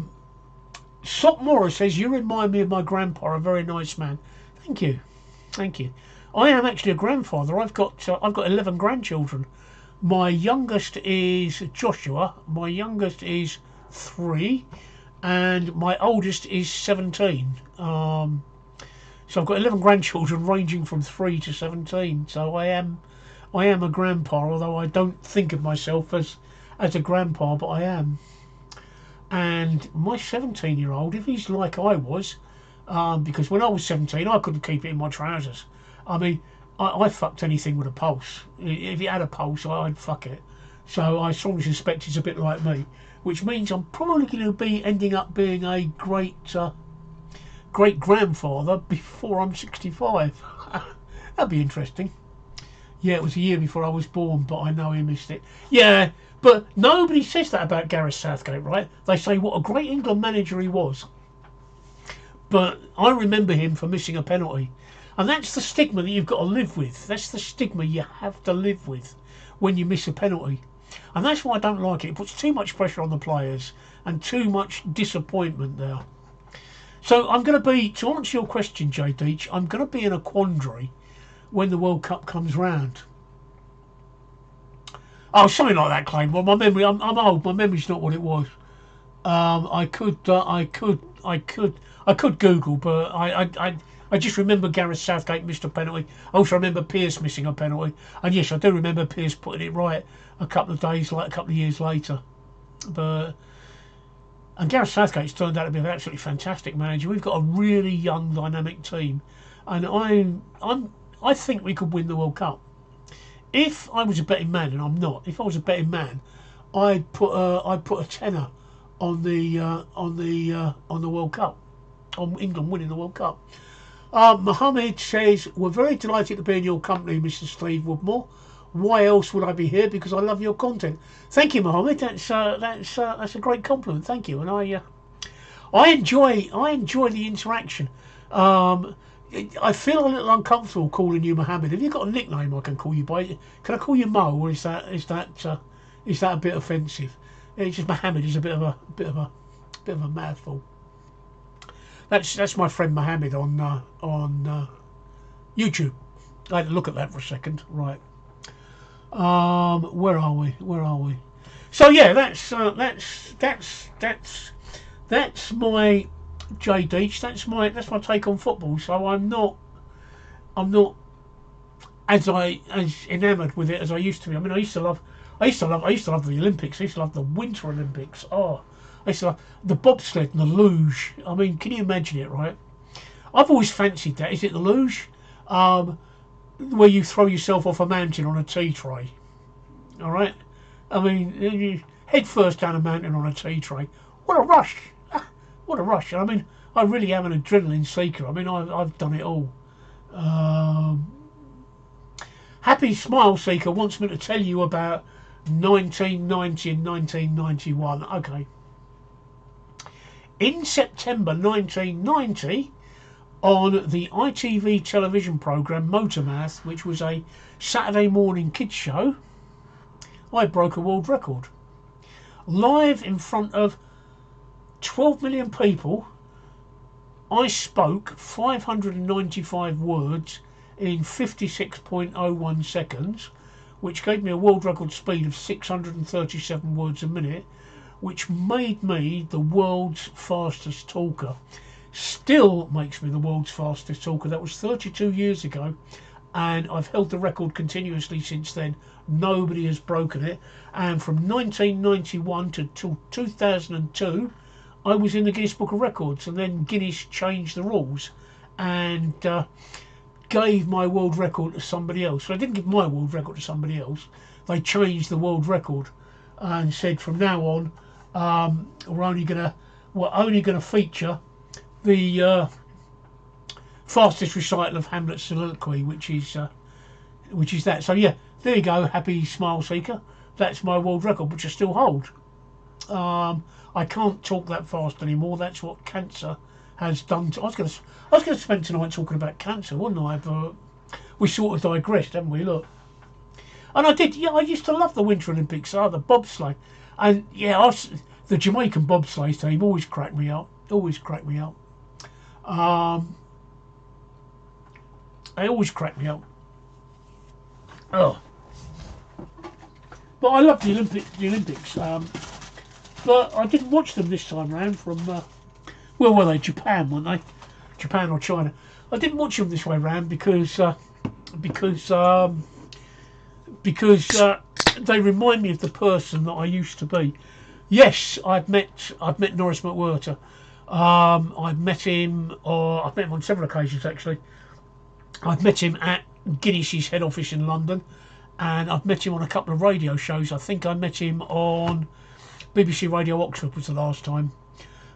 Morris says, you remind me of my grandpa, a very nice man. Thank you. I am actually a grandfather. I've got 11 grandchildren. My youngest is Joshua, my youngest is 3, and my oldest is 17. So I've got 11 grandchildren ranging from 3 to 17. So I am a grandpa, although I don't think of myself as a grandpa, but I am. And my 17-year-old, if he's like I was, because when I was 17 I couldn't keep it in my trousers. I mean, I fucked anything with a pulse. If it had a pulse, I'd fuck it. So I strongly suspect it's a bit like me, which means I'm probably going to be ending up being a great grandfather before I'm 65. That'd be interesting. Yeah, it was a year before I was born, but I know he missed it. Yeah, but nobody says that about Gareth Southgate, right? They say what a great England manager he was. But I remember him for missing a penalty. And that's the stigma that you've got to live with. That's the stigma you have to live with when you miss a penalty. And that's why I don't like it. It puts too much pressure on the players and too much disappointment there. So I'm going to be, to answer your question, Jay Deach, I'm going to be in a quandary when the World Cup comes round. Oh, something like that, Claim. Well, my memory, I'm old. My memory's not what it was. I could Google, but I just remember Gareth Southgate missed a penalty. I also remember Pearce missing a penalty, and yes, I do remember Pearce putting it right a couple of years later. And Gareth Southgate's turned out to be an absolutely fantastic manager. We've got a really young, dynamic team, and I think we could win the World Cup. If I was a betting man, and I'm not, if I was a betting man, I'd put a tenner on the World Cup, on England winning the World Cup. Mohammed says, we're very delighted to be in your company, Mr. Steve Woodmore. Why else would I be here? Because I love your content. Thank you, Mohammed. That's a great compliment. Thank you. And I enjoy the interaction. I feel a little uncomfortable calling you Mohammed. Have you got a nickname I can call you by? Can I call you Mo, or is that a bit offensive? It's just Mohammed is a bit of a mouthful. That's my friend Mohammed on YouTube. I had to look at that for a second. Right. Where are we? So yeah, that's my Jay Deach. That's my take on football. So I'm not as enamoured with it as I used to be. I mean, I used to love the Olympics. I used to love the Winter Olympics. Oh, I used to love the bobsled and the luge. I mean, can you imagine it, right? I've always fancied that. Is it the luge? Where you throw yourself off a mountain on a tea tray. All right? I mean, you head first down a mountain on a tea tray. What a rush! What a rush! I mean, I really am an adrenaline seeker. I mean, I've done it all. Happy Smile Seeker wants me to tell you about 1990 and 1991. Okay. In September 1990, on the ITV television programme Motormouth, which was a Saturday morning kids show, I broke a world record. Live in front of 12 million people, I spoke 595 words in 56.01 seconds, which gave me a world record speed of 637 words a minute, which made me the world's fastest talker. Still makes me the world's fastest talker. That was 32 years ago, and I've held the record continuously since then. Nobody has broken it. And from 1991 to 2002, I was in the Guinness Book of Records, and then Guinness changed the rules and gave my world record to somebody else. So I didn't give my world record to somebody else. They changed the world record and said from now on, we're only gonna feature the fastest recital of Hamlet's soliloquy, which is that. So yeah, there you go, Happy Smile Seeker. That's my world record, which I still hold. I can't talk that fast anymore. That's what cancer has done to. I was going to spend tonight talking about cancer, wasn't I? But we sort of digressed, haven't we? Look, and I did. Yeah, I used to love the Winter Olympics. The bobsleigh, and yeah, the Jamaican bobsleigh team always cracked me up. Always cracked me up. They always crack me up. Oh, but I love the Olympics. But I didn't watch them this time round. From where were they? Japan, weren't they? Japan or China? I didn't watch them this way round because they remind me of the person that I used to be. Yes, I've met Norris McWhirter. I've met him on several occasions actually. I've met him at Guinness's head office in London, and I've met him on a couple of radio shows. I think I met him on BBC Radio Oxford was the last time.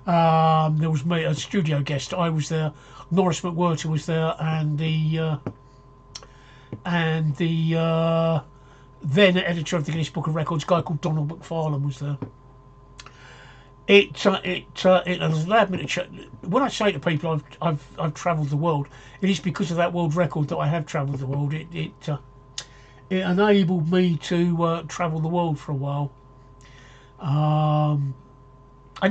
There was me, a studio guest. I was there. Norris McWhirter was there, and the and the then editor of the Guinness Book of Records, a guy called Donald McFarlane, was there. It allowed me to check. When I say to people I've travelled the world, it is because of that world record that I have travelled the world. It enabled me to travel the world for a while, and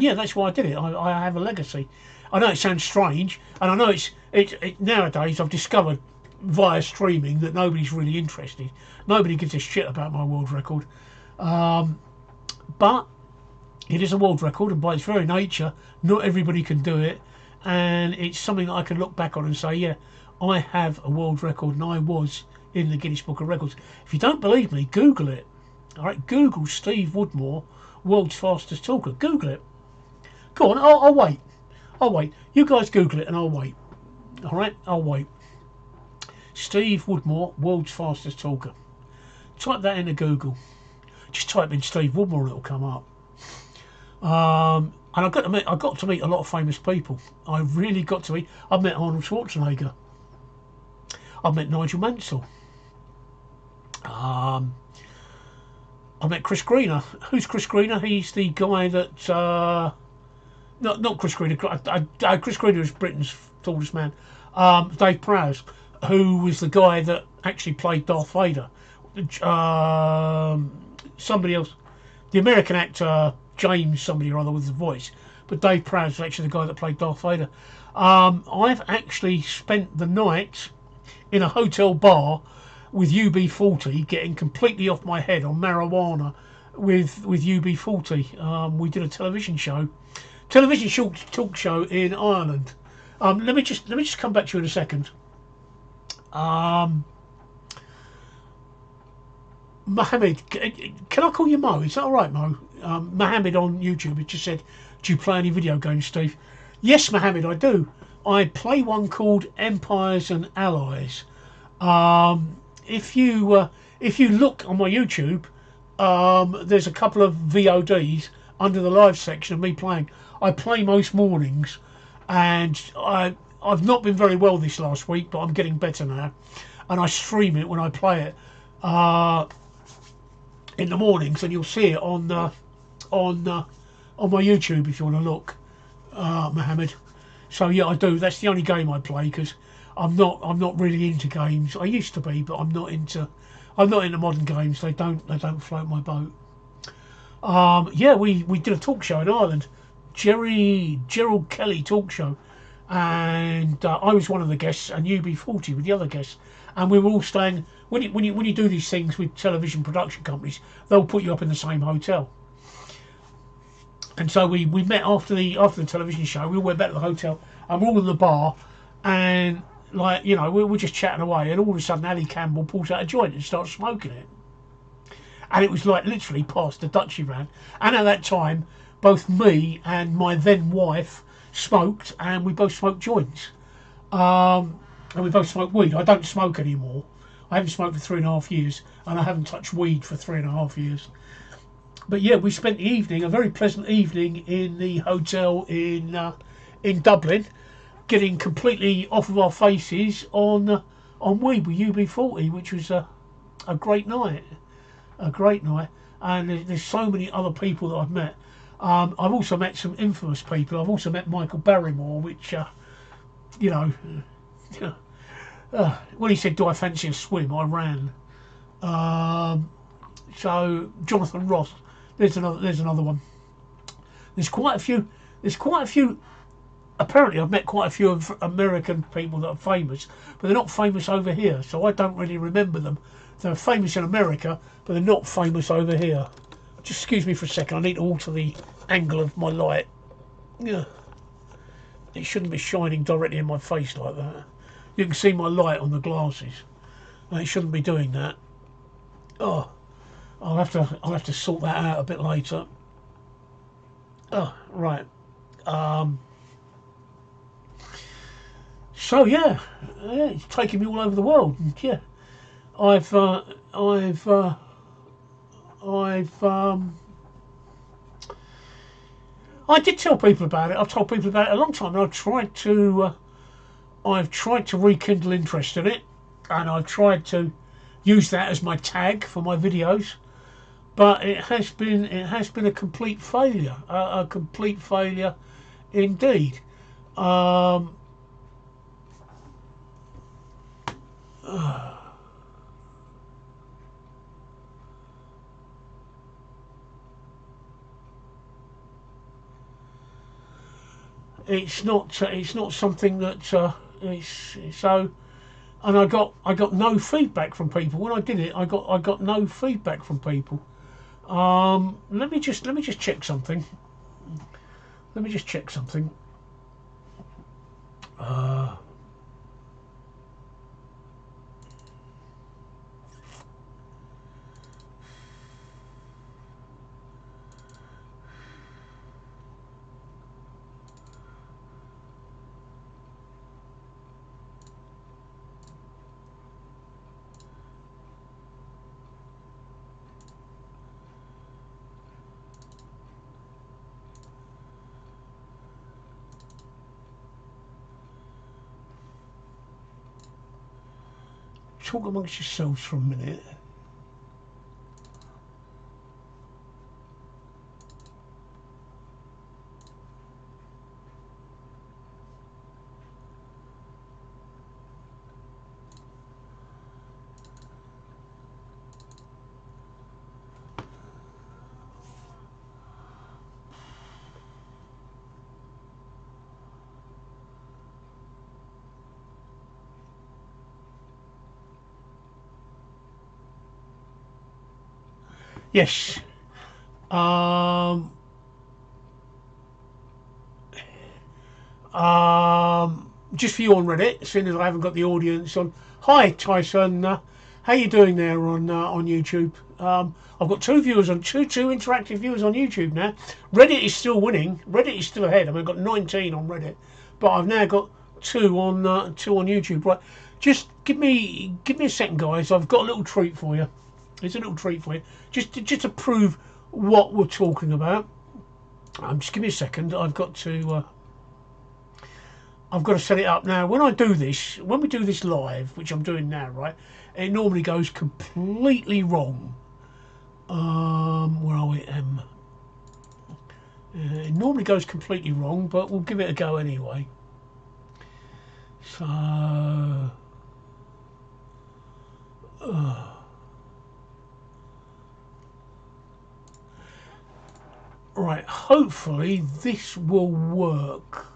yeah, that's why I did it. I have a legacy. I know it sounds strange, and I know it nowadays I've discovered via streaming that nobody's really interested. Nobody gives a shit about my world record, but it is a world record, and by its very nature, not everybody can do it, and it's something that I can look back on and say, yeah, I have a world record, and I was in the Guinness Book of Records. If you don't believe me, Google it. All right, Google Steve Woodmore, world's fastest talker. Google it. Go on, I'll wait. I'll wait. You guys Google it, and I'll wait. All right, I'll wait. Steve Woodmore, world's fastest talker. Type that into Google. Just type in Steve Woodmore, and it'll come up. And I got to meet a lot of famous people. I really got to meet. I've met Arnold Schwarzenegger. I've met Nigel Mansell. I met Chris Greener. Who's Chris Greener? He's the guy that not Chris Greener. Chris Greener is Britain's tallest man. Dave Prowse, who was the guy that actually played Darth Vader. Somebody else, the American actor James somebody or other with the voice, but Dave Prowse is actually the guy that played Darth Vader. I've actually spent the night in a hotel bar with UB40, getting completely off my head on marijuana with UB40. We did a television talk show in Ireland. Let me just come back to you in a second. Mohammed, can I call you Mo? Is that all right, Mo? Mohammed on YouTube has just said, do you play any video games, Steve? Yes, Mohammed, I do. I play one called Empires and Allies. If you look on my YouTube, there's a couple of VODs under the live section of me playing. I play most mornings, and I've not been very well this last week, but I'm getting better now, and I stream it when I play it in the mornings, and you'll see it on my YouTube if you want to look, Mohammed. So yeah, I do. That's the only game I play, because I'm not really into games. I used to be, but I'm not into modern games. They don't float my boat. Yeah, we did a talk show in Ireland, Gerald Kelly talk show, and I was one of the guests, and UB40 with the other guests, and we were all staying. When you do these things with television production companies, they'll put you up in the same hotel. And so we met after the television show. We all went back to the hotel, and we're all in the bar, and like, you know, we're just chatting away, and all of a sudden Ali Campbell pulls out a joint and starts smoking it. And it was like literally past the Dutchie ran. And at that time, both me and my then wife smoked, and we both smoked joints. And we both smoked weed. I don't smoke anymore. I haven't smoked for 3.5 years, and I haven't touched weed for 3.5 years. But yeah, we spent the evening, a very pleasant evening, in the hotel in Dublin, getting completely off of our faces on weed with UB40, which was a great night. A great night. And there's so many other people that I've met. I've also met some infamous people. I've also met Michael Barrymore, which, you know, when he said, do I fancy a swim, I ran. So Jonathan Ross, there's another one. There's quite a few. Apparently, I've met quite a few of American people that are famous, but they're not famous over here, so I don't really remember them. They're famous in America, but they're not famous over here. Just excuse me for a second. I need to alter the angle of my light. Yeah, it shouldn't be shining directly in my face like that. You can see my light on the glasses. It shouldn't be doing that. Oh, I'll have to sort that out a bit later. Oh, right. So yeah, it's taking me all over the world. And yeah, I did tell people about it. I've told people about it a long time, and I've tried to rekindle interest in it. and I've tried to use that as my tag for my videos, but it has been a complete failure, a complete failure indeed. It's not something that it's so. And I got no feedback from people when I did it. I got no feedback from people. Let me just check something. Let me just check something. Talk amongst yourselves for a minute. Yes. Just for you on Reddit, seeing as I haven't got the audience on. Hi Tyson, how you doing there on YouTube? I've got two viewers on two interactive viewers on YouTube now. Reddit is still winning. Reddit is still ahead. I mean, I've got 19 on Reddit, but I've now got two on YouTube. Right, just give me a second, guys. I've got a little treat for you. There's a little treat for you, just to prove what we're talking about. Just give me a second. I've got to set it up now. When we do this live, which I'm doing now, right? It normally goes completely wrong. Where are we? It normally goes completely wrong, but we'll give it a go anyway. So. Right, hopefully this will work.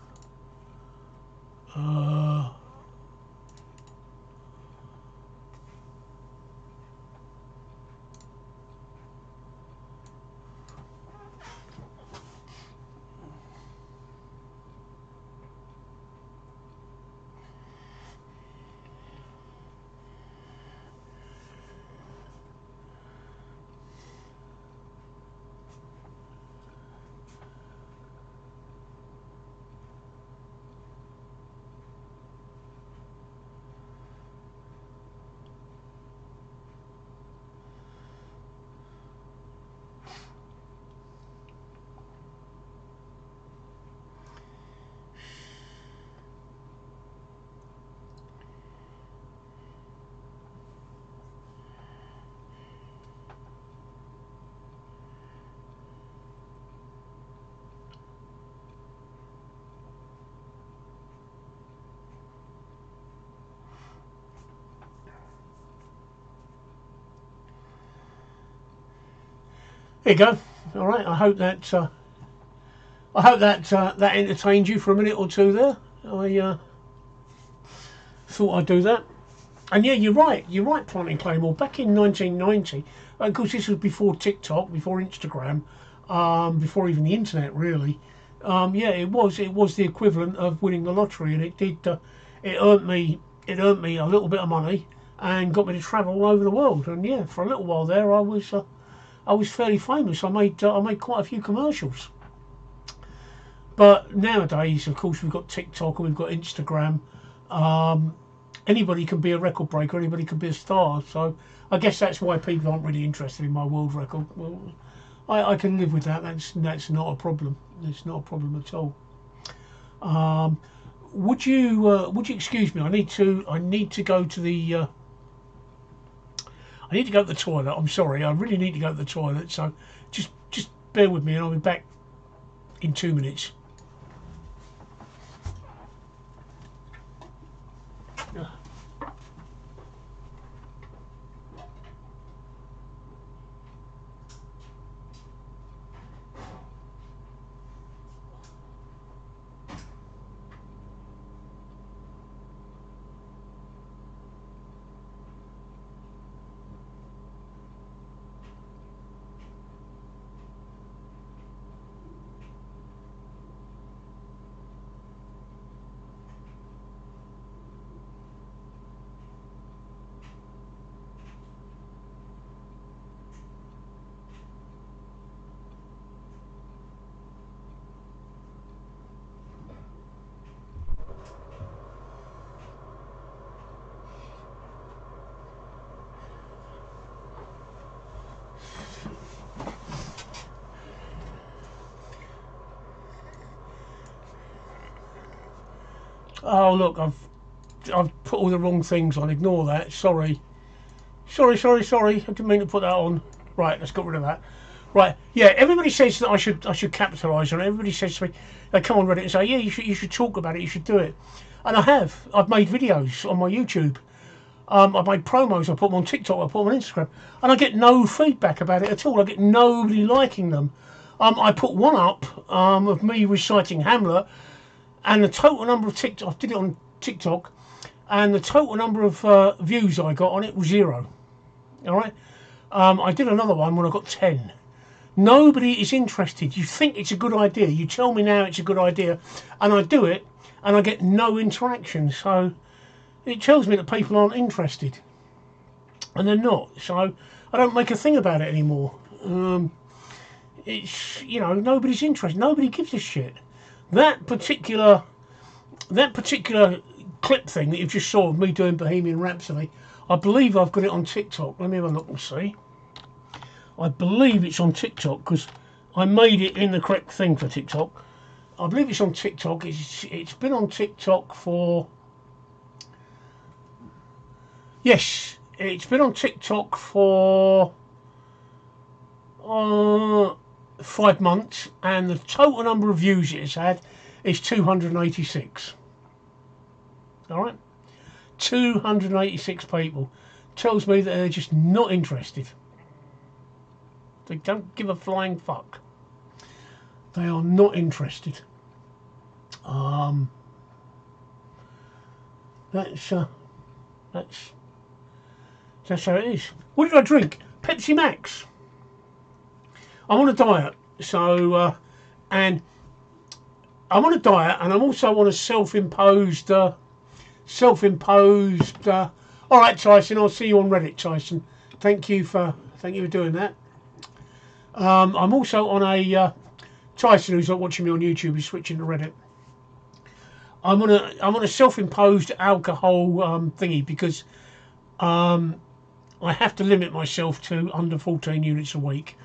There you go. All right. I hope that that entertained you for a minute or two there. I thought I'd do that. And yeah, you're right, Planting Claymore. Back in 1990, of course, this was before TikTok, before Instagram, before even the internet, really. Yeah, it was the equivalent of winning the lottery, and it did. It earned me a little bit of money and got me to travel all over the world. And yeah, for a little while there, I was fairly famous. I made quite a few commercials. But nowadays, of course, we've got TikTok and we've got Instagram. Anybody can be a record breaker. Anybody can be a star. So I guess that's why people aren't really interested in my world record. Well, I can live with that. That's not a problem. It's not a problem at all. Would you excuse me? I need to go to the I need to go to the toilet. I'm sorry, I really need to go to the toilet. So just bear with me, and I'll be back in 2 minutes. Oh look, I've put all the wrong things on. Ignore that. Sorry. I didn't mean to put that on. Right, let's get rid of that. Right, yeah. Everybody says that I should capitalise on it. Everybody says to me, they come on Reddit and say, yeah, you should talk about it. You should do it. And I have. I've made videos on my YouTube. I've made promos. I put them on TikTok. I put them on Instagram, and I get no feedback about it at all. I get nobody liking them. I put one up of me reciting Hamlet. And the total number of TikTok, I did it on TikTok, and the total number of views I got on it was 0. All right. I did another one when I got 10. Nobody is interested. You think it's a good idea. You tell me now it's a good idea, and I do it, and I get no interaction. So it tells me that people aren't interested, and they're not. So I don't make a thing about it anymore. It's, you know, nobody's interested. Nobody gives a shit. That particular clip thing that you just saw of me doing Bohemian Rhapsody, I believe I've got it on TikTok. Let me have a look and see. I believe it's on TikTok because I made it in the correct thing for TikTok. I believe it's on TikTok. It's been on TikTok for... Yes, it's been on TikTok for 5 months, and the total number of views it's had is 286. All right, 286 people. Tells me that they're just not interested. They don't give a flying fuck. They are not interested. That's how it is. What did I drink? Pepsi Max. I'm on a diet, so and I'm on a diet, and I'm also on a self-imposed. All right, Tyson. I'll see you on Reddit, Tyson. Thank you for doing that. I'm also on a Tyson, who's not watching me on YouTube, is switching to Reddit. I'm on a self-imposed alcohol thingy because I have to limit myself to under 14 units a week.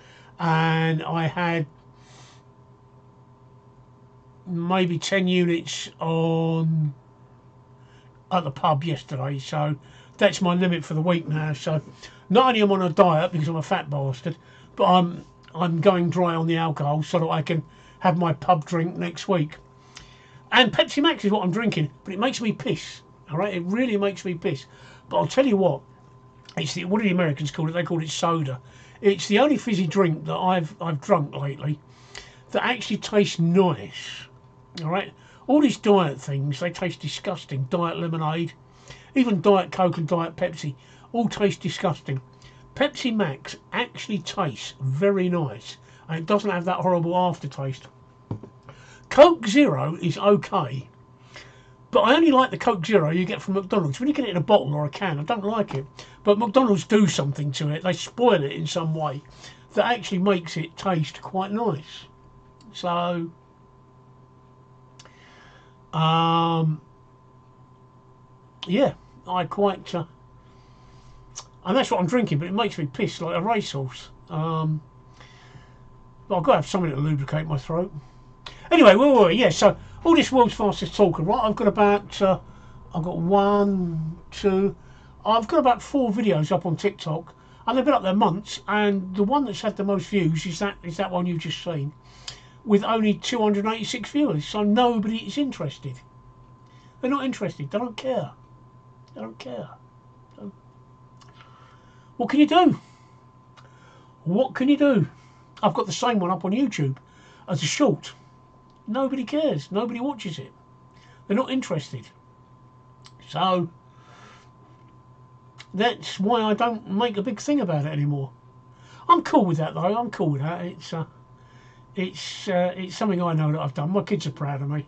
And I had maybe 10 units at the pub yesterday, so that's my limit for the week now. So not only am I on a diet because I'm a fat bastard, but I'm going dry on the alcohol so that I can have my pub drink next week. And Pepsi Max is what I'm drinking, but it makes me piss. All right, it really makes me piss. But I'll tell you what, what do the Americans call it? They call it soda. It's the only fizzy drink that I've drunk lately that actually tastes nice. All right, all these diet things, they taste disgusting. Diet lemonade, even Diet Coke and Diet Pepsi, all taste disgusting. Pepsi Max actually tastes very nice, and it doesn't have that horrible aftertaste. Coke Zero is okay, but I only like the Coke Zero you get from McDonald's. When you get it in a bottle or a can, I don't like it. But McDonald's do something to it. They spoil it in some way that actually makes it taste quite nice. So, yeah, I quite... and that's what I'm drinking, but it makes me piss like a racehorse. But I've got to have something to lubricate my throat. Anyway, yeah, so all this world's fastest talker, right? I've got about, I've got 4 videos up on TikTok. and they've been up there months. And the one that's had the most views is that one you've just seen, with only 286 viewers. So nobody is interested. They're not interested. They don't care. They don't care. So, what can you do? What can you do? I've got the same one up on YouTube as a short. Nobody cares. Nobody watches it. They're not interested. So that's why I don't make a big thing about it anymore. I'm cool with that though. I'm cool with that. It's something I know that I've done. My kids are proud of me.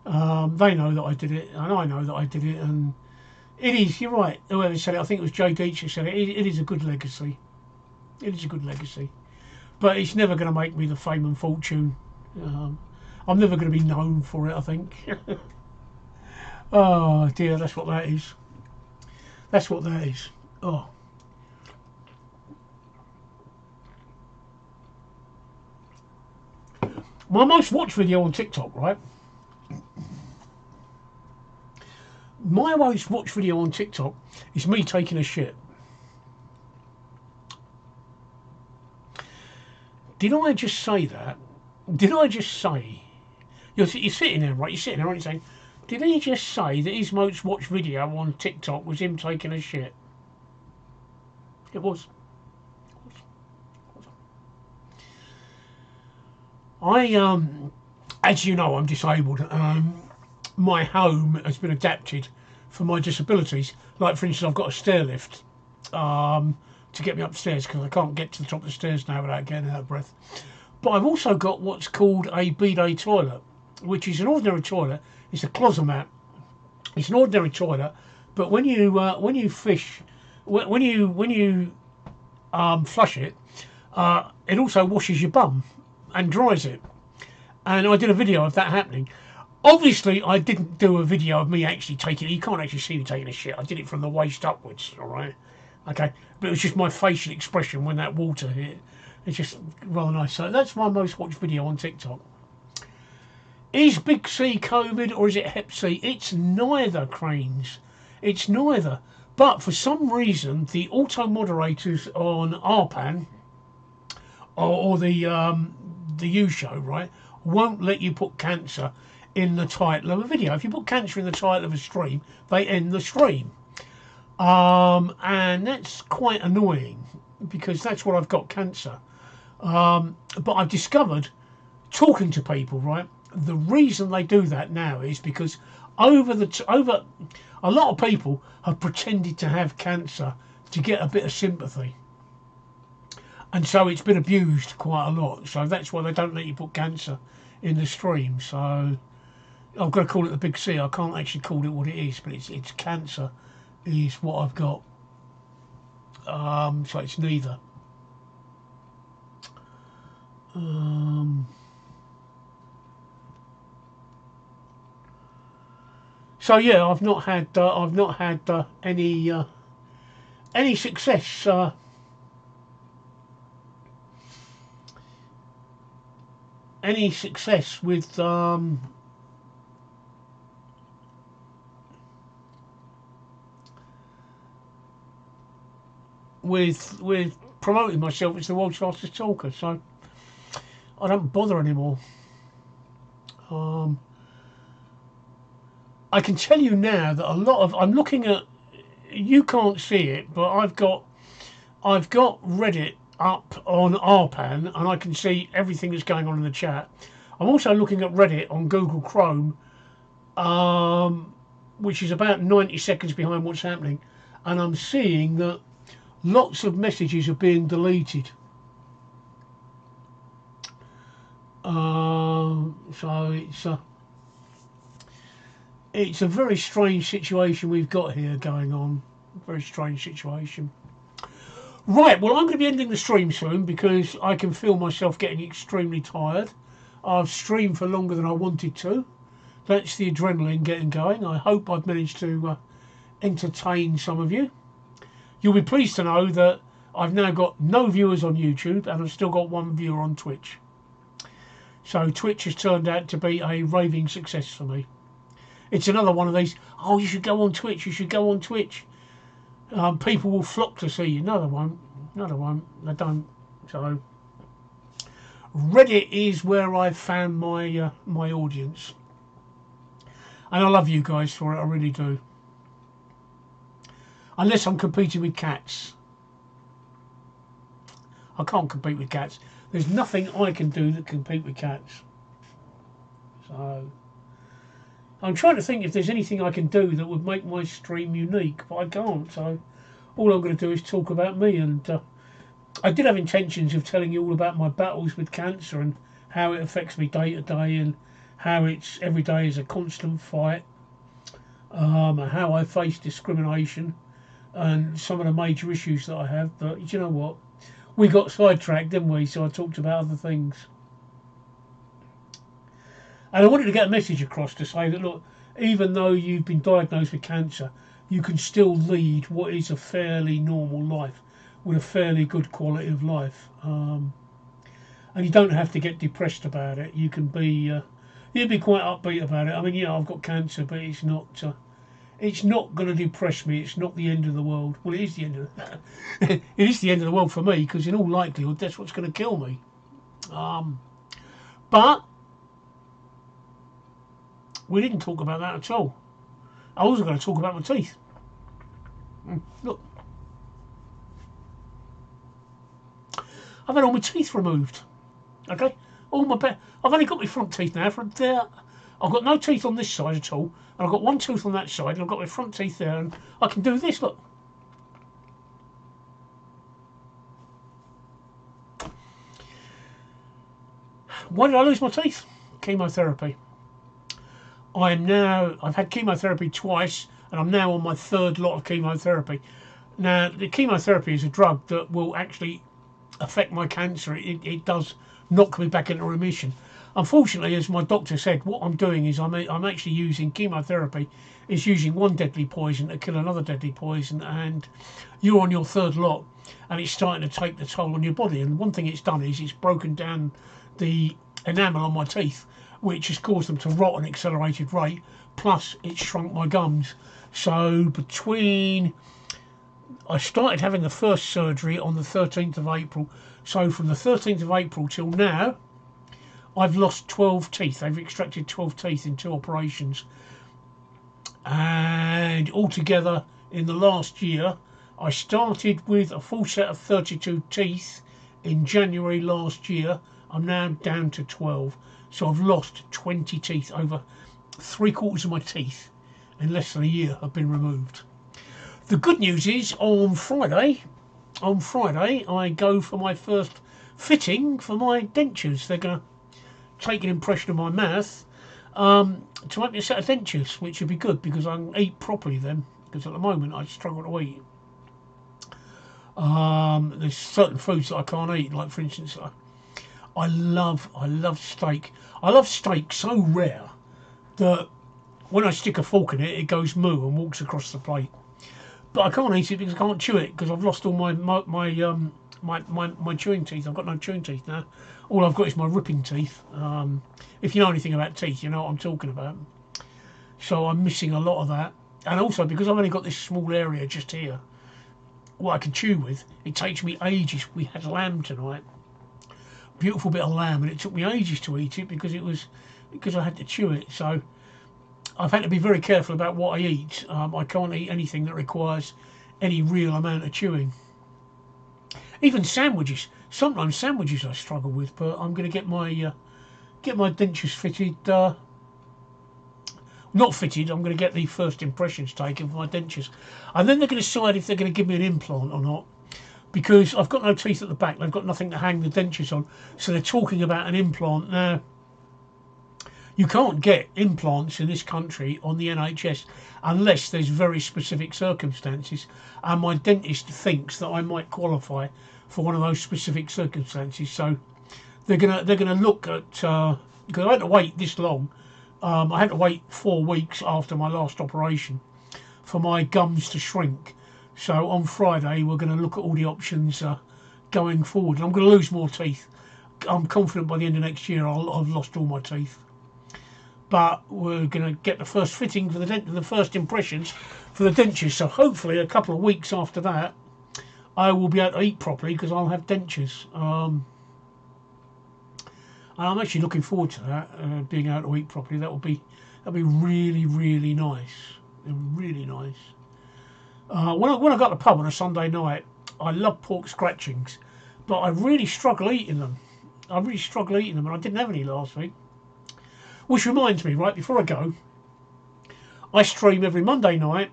They know that I did it, and I know that I did it. And it is. You're right. Whoever said it, I think it was Jay Deitch who said it. It is a good legacy. It is a good legacy. But it's never going to make me the fame and fortune. I'm never going to be known for it, I think. Oh dear, that's what that is. That's what that is. Oh. My most watched video on TikTok, right? My most watched video on TikTok is me taking a shit. Did I just say that? Did I just say? You're sitting there, right? You're sitting there, aren't you, saying, did he just say that his most watched video on TikTok was him taking a shit? It was. As you know, I'm disabled. My home has been adapted for my disabilities. Like, for instance, I've got a stair lift to get me upstairs because I can't get to the top of the stairs now without getting out of breath. But I've also got what's called a bidet toilet, which is an ordinary toilet. It's a closet. It's an ordinary toilet, but when you flush it, it also washes your bum and dries it. And I did a video of that happening. Obviously, I didn't do a video of me actually taking it. You can't actually see me taking a shit. I did it from the waist upwards, all right? Okay, but it was just my facial expression when that water hit. It's just rather nice. So that's my most watched video on TikTok. Is Big C COVID or is it Hep C? It's neither, Cranes. It's neither. But for some reason, the auto moderators on RPAN or the U show, right, won't let you put cancer in the title of a video. If you put cancer in the title of a stream, they end the stream. And that's quite annoying because that's what I've got, cancer. But I've discovered, talking to people, right, the reason they do that now is because a lot of people have pretended to have cancer to get a bit of sympathy, and so it's been abused quite a lot. So that's why they don't let you put cancer in the stream. So I've got to call it the Big C. I can't actually call it what it is, but it's cancer is what I've got. So it's neither. So yeah, I've not had any success. Any success with promoting myself as the world's fastest talker, so I don't bother anymore. I can tell you now that a lot of, I'm looking at, you can't see it, but I've got Reddit up on RPAN and I can see everything that's going on in the chat. I'm also looking at Reddit on Google Chrome, which is about 90 seconds behind what's happening, and I'm seeing that lots of messages are being deleted. So it's a very strange situation we've got here going on. Very strange situation. Right, well, I'm going to be ending the stream soon because I can feel myself getting extremely tired. I've streamed for longer than I wanted to. That's the adrenaline getting going. I hope I've managed to entertain some of you. You'll be pleased to know that I've now got no viewers on YouTube and I've still got one viewer on Twitch. So Twitch has turned out to be a raving success for me. It's another one of these, oh, you should go on Twitch, you should go on Twitch. People will flock to see you. No, they won't. No, they won't. They don't. So Reddit is where I've found my my audience, and I love you guys for it. I really do. Unless I'm competing with cats, I can't compete with cats. There's nothing I can do that can compete with cats. So I'm trying to think if there's anything I can do that would make my stream unique, but I can't. So all I'm going to do is talk about me. And I did have intentions of telling you all about my battles with cancer and how it affects me day to day, and how it's every day is a constant fight. And how I face discrimination and some of the major issues that I have. But you know what? We got sidetracked, didn't we? So I talked about other things. And I wanted to get a message across to say that, look, even though you've been diagnosed with cancer, you can still lead what is a fairly normal life with a fairly good quality of life. And you don't have to get depressed about it. You can be, you'd be quite upbeat about it. I mean, yeah, I've got cancer, but it's not going to depress me. It's not the end of the world. Well, it is the end of it is the end of the world for me, because in all likelihood that's what's going to kill me. But we didn't talk about that at all. I wasn't going to talk about my teeth. Look, I've had all my teeth removed. Okay, I've only got my front teeth now. From there, I've got no teeth on this side at all, and I've got one tooth on that side, and I've got my front teeth there, and I can do this. Look. Why did I lose my teeth? Chemotherapy. I've had chemotherapy twice, and I'm now on my third lot of chemotherapy. Now, the chemotherapy is a drug that will actually affect my cancer. It does knock me back into remission. Unfortunately, as my doctor said, what I'm doing is I'm actually using chemotherapy, is using one deadly poison to kill another deadly poison, and you're on your third lot, and it's starting to take the toll on your body. And one thing it's done is it's broken down the enamel on my teeth, which has caused them to rot at an accelerated rate, plus it's shrunk my gums. So I started having the first surgery on the 13th of April. So from the 13th of April till now, I've lost 12 teeth. They've extracted 12 teeth in 2 operations. And altogether, in the last year, I started with a full set of 32 teeth in January last year. I'm now down to 12. So I've lost 20 teeth. Over 3/4 of my teeth in less than a year have been removed. The good news is on Friday I go for my first fitting for my dentures. They're going to take an impression of my mouth to make me a set of dentures, which would be good because I can eat properly then, because at the moment I struggle to eat. There's certain foods that I can't eat, like for instance I love steak. I love steak so rare that when I stick a fork in it, it goes moo and walks across the plate. But I can't eat it because I can't chew it, because I've lost all my chewing teeth. I've got no chewing teeth now. All I've got is my ripping teeth. If you know anything about teeth, you know what I'm talking about. So I'm missing a lot of that. And also because I've only got this small area just here, what I can chew with, it takes me ages. We had lamb tonight. Beautiful bit of lamb, and it took me ages to eat it because I had to chew it. So I've had to be very careful about what I eat. I can't eat anything that requires any real amount of chewing. Even sandwiches. Sometimes sandwiches I struggle with, but I'm going to get my dentures fitted. Not fitted. I'm going to get the first impressions taken for my dentures, and then they're going to decide if they're going to give me an implant or not. Because I've got no teeth at the back, they've got nothing to hang the dentures on, so they're talking about an implant. Now, you can't get implants in this country on the NHS unless there's very specific circumstances, and my dentist thinks that I might qualify for one of those specific circumstances. So they're gonna look at, because I had to wait this long. I had to wait 4 weeks after my last operation for my gums to shrink. So on Friday we're going to look at all the options going forward. And I'm going to lose more teeth. I'm confident by the end of next year I'll have lost all my teeth. But we're going to get the first fitting for the first impressions for the dentures. So hopefully a couple of weeks after that I will be able to eat properly because I'll have dentures. I'm actually looking forward to that, being able to eat properly. That'll be really, really nice. Really nice. When I got to the pub on a Sunday night, I love pork scratchings, but I really struggle eating them. And I didn't have any last week. Which reminds me, right before I go, I stream every Monday night,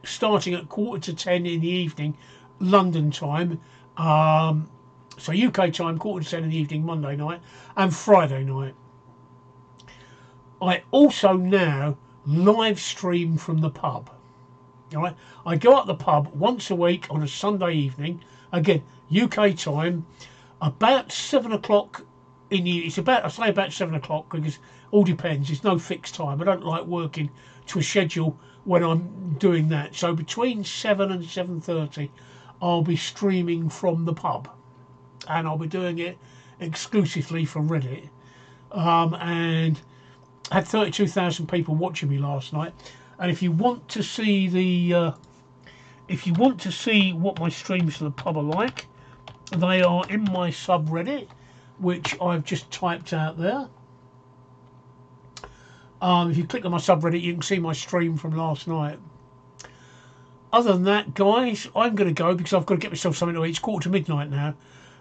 starting at 9:45 in the evening, London time. So UK time, 9:45 in the evening, Monday night and Friday night. I also now live stream from the pub. All right, I go up the pub once a week on a Sunday evening. Again, UK time, about 7 o'clock in the. It's about, I say about 7 o'clock because all depends. It's no fixed time. I don't like working to a schedule when I'm doing that. So between 7 and 7:30, I'll be streaming from the pub, and I'll be doing it exclusively for Reddit. And I had 32,000 people watching me last night. And if you want to see what my streams to the pub are like, they are in my subreddit, which I've just typed out there. If you click on my subreddit, you can see my stream from last night. Other than that, guys, I'm going to go because I've got to get myself something to eat. It's 9:45 now,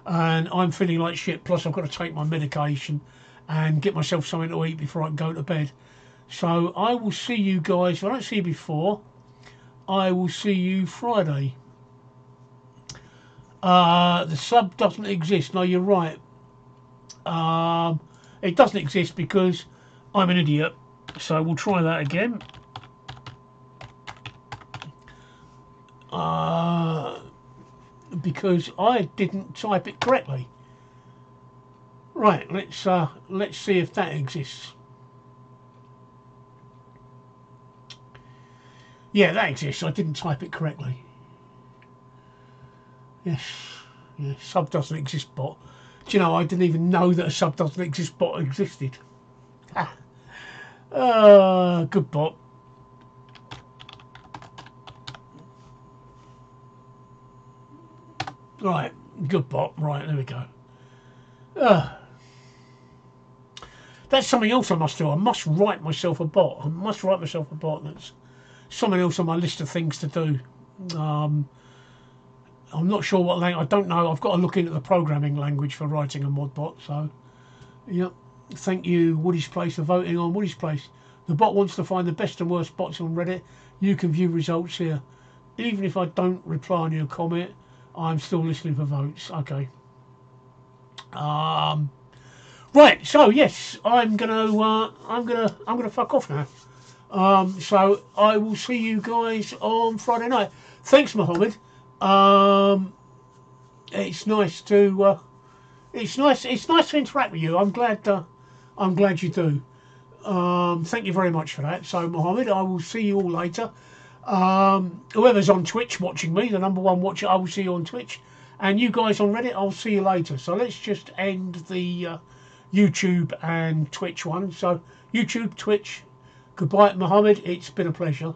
and I'm feeling like shit. Plus, I've got to take my medication and get myself something to eat before I can go to bed. So I will see you guys. If I don't see you before, I will see you Friday. The sub doesn't exist. No, you're right. It doesn't exist because I'm an idiot. So we'll try that again. Because I didn't type it correctly. Right, let's see if that exists. Yeah, that exists. I didn't type it correctly. Yes, sub doesn't exist bot. Do you know, I didn't even know that a sub doesn't exist bot existed. Good bot. Right, good bot. Right, there we go. That's something else I must do. I must write myself a bot. That's something else on my list of things to do. I'm not sure what language. I don't know. I've got to look into the programming language for writing a mod bot. So, yeah. Thank you, Woody's Place, for voting on Woody's Place. The bot wants to find the best and worst bots on Reddit. You can view results here. Even if I don't reply on your comment, I'm still listening for votes. Okay. Right. So yes, I'm gonna fuck off now. So I will see you guys on Friday night. Thanks, Mohammed. It's nice to interact with you. I'm glad you do. Thank you very much for that. So Mohammed, I will see you all later. Whoever's on Twitch watching me, the #1 watcher, I will see you on Twitch. And you guys on Reddit, I'll see you later. So let's just end the YouTube and Twitch one. So YouTube, Twitch. Goodbye, Mohammed. It's been a pleasure.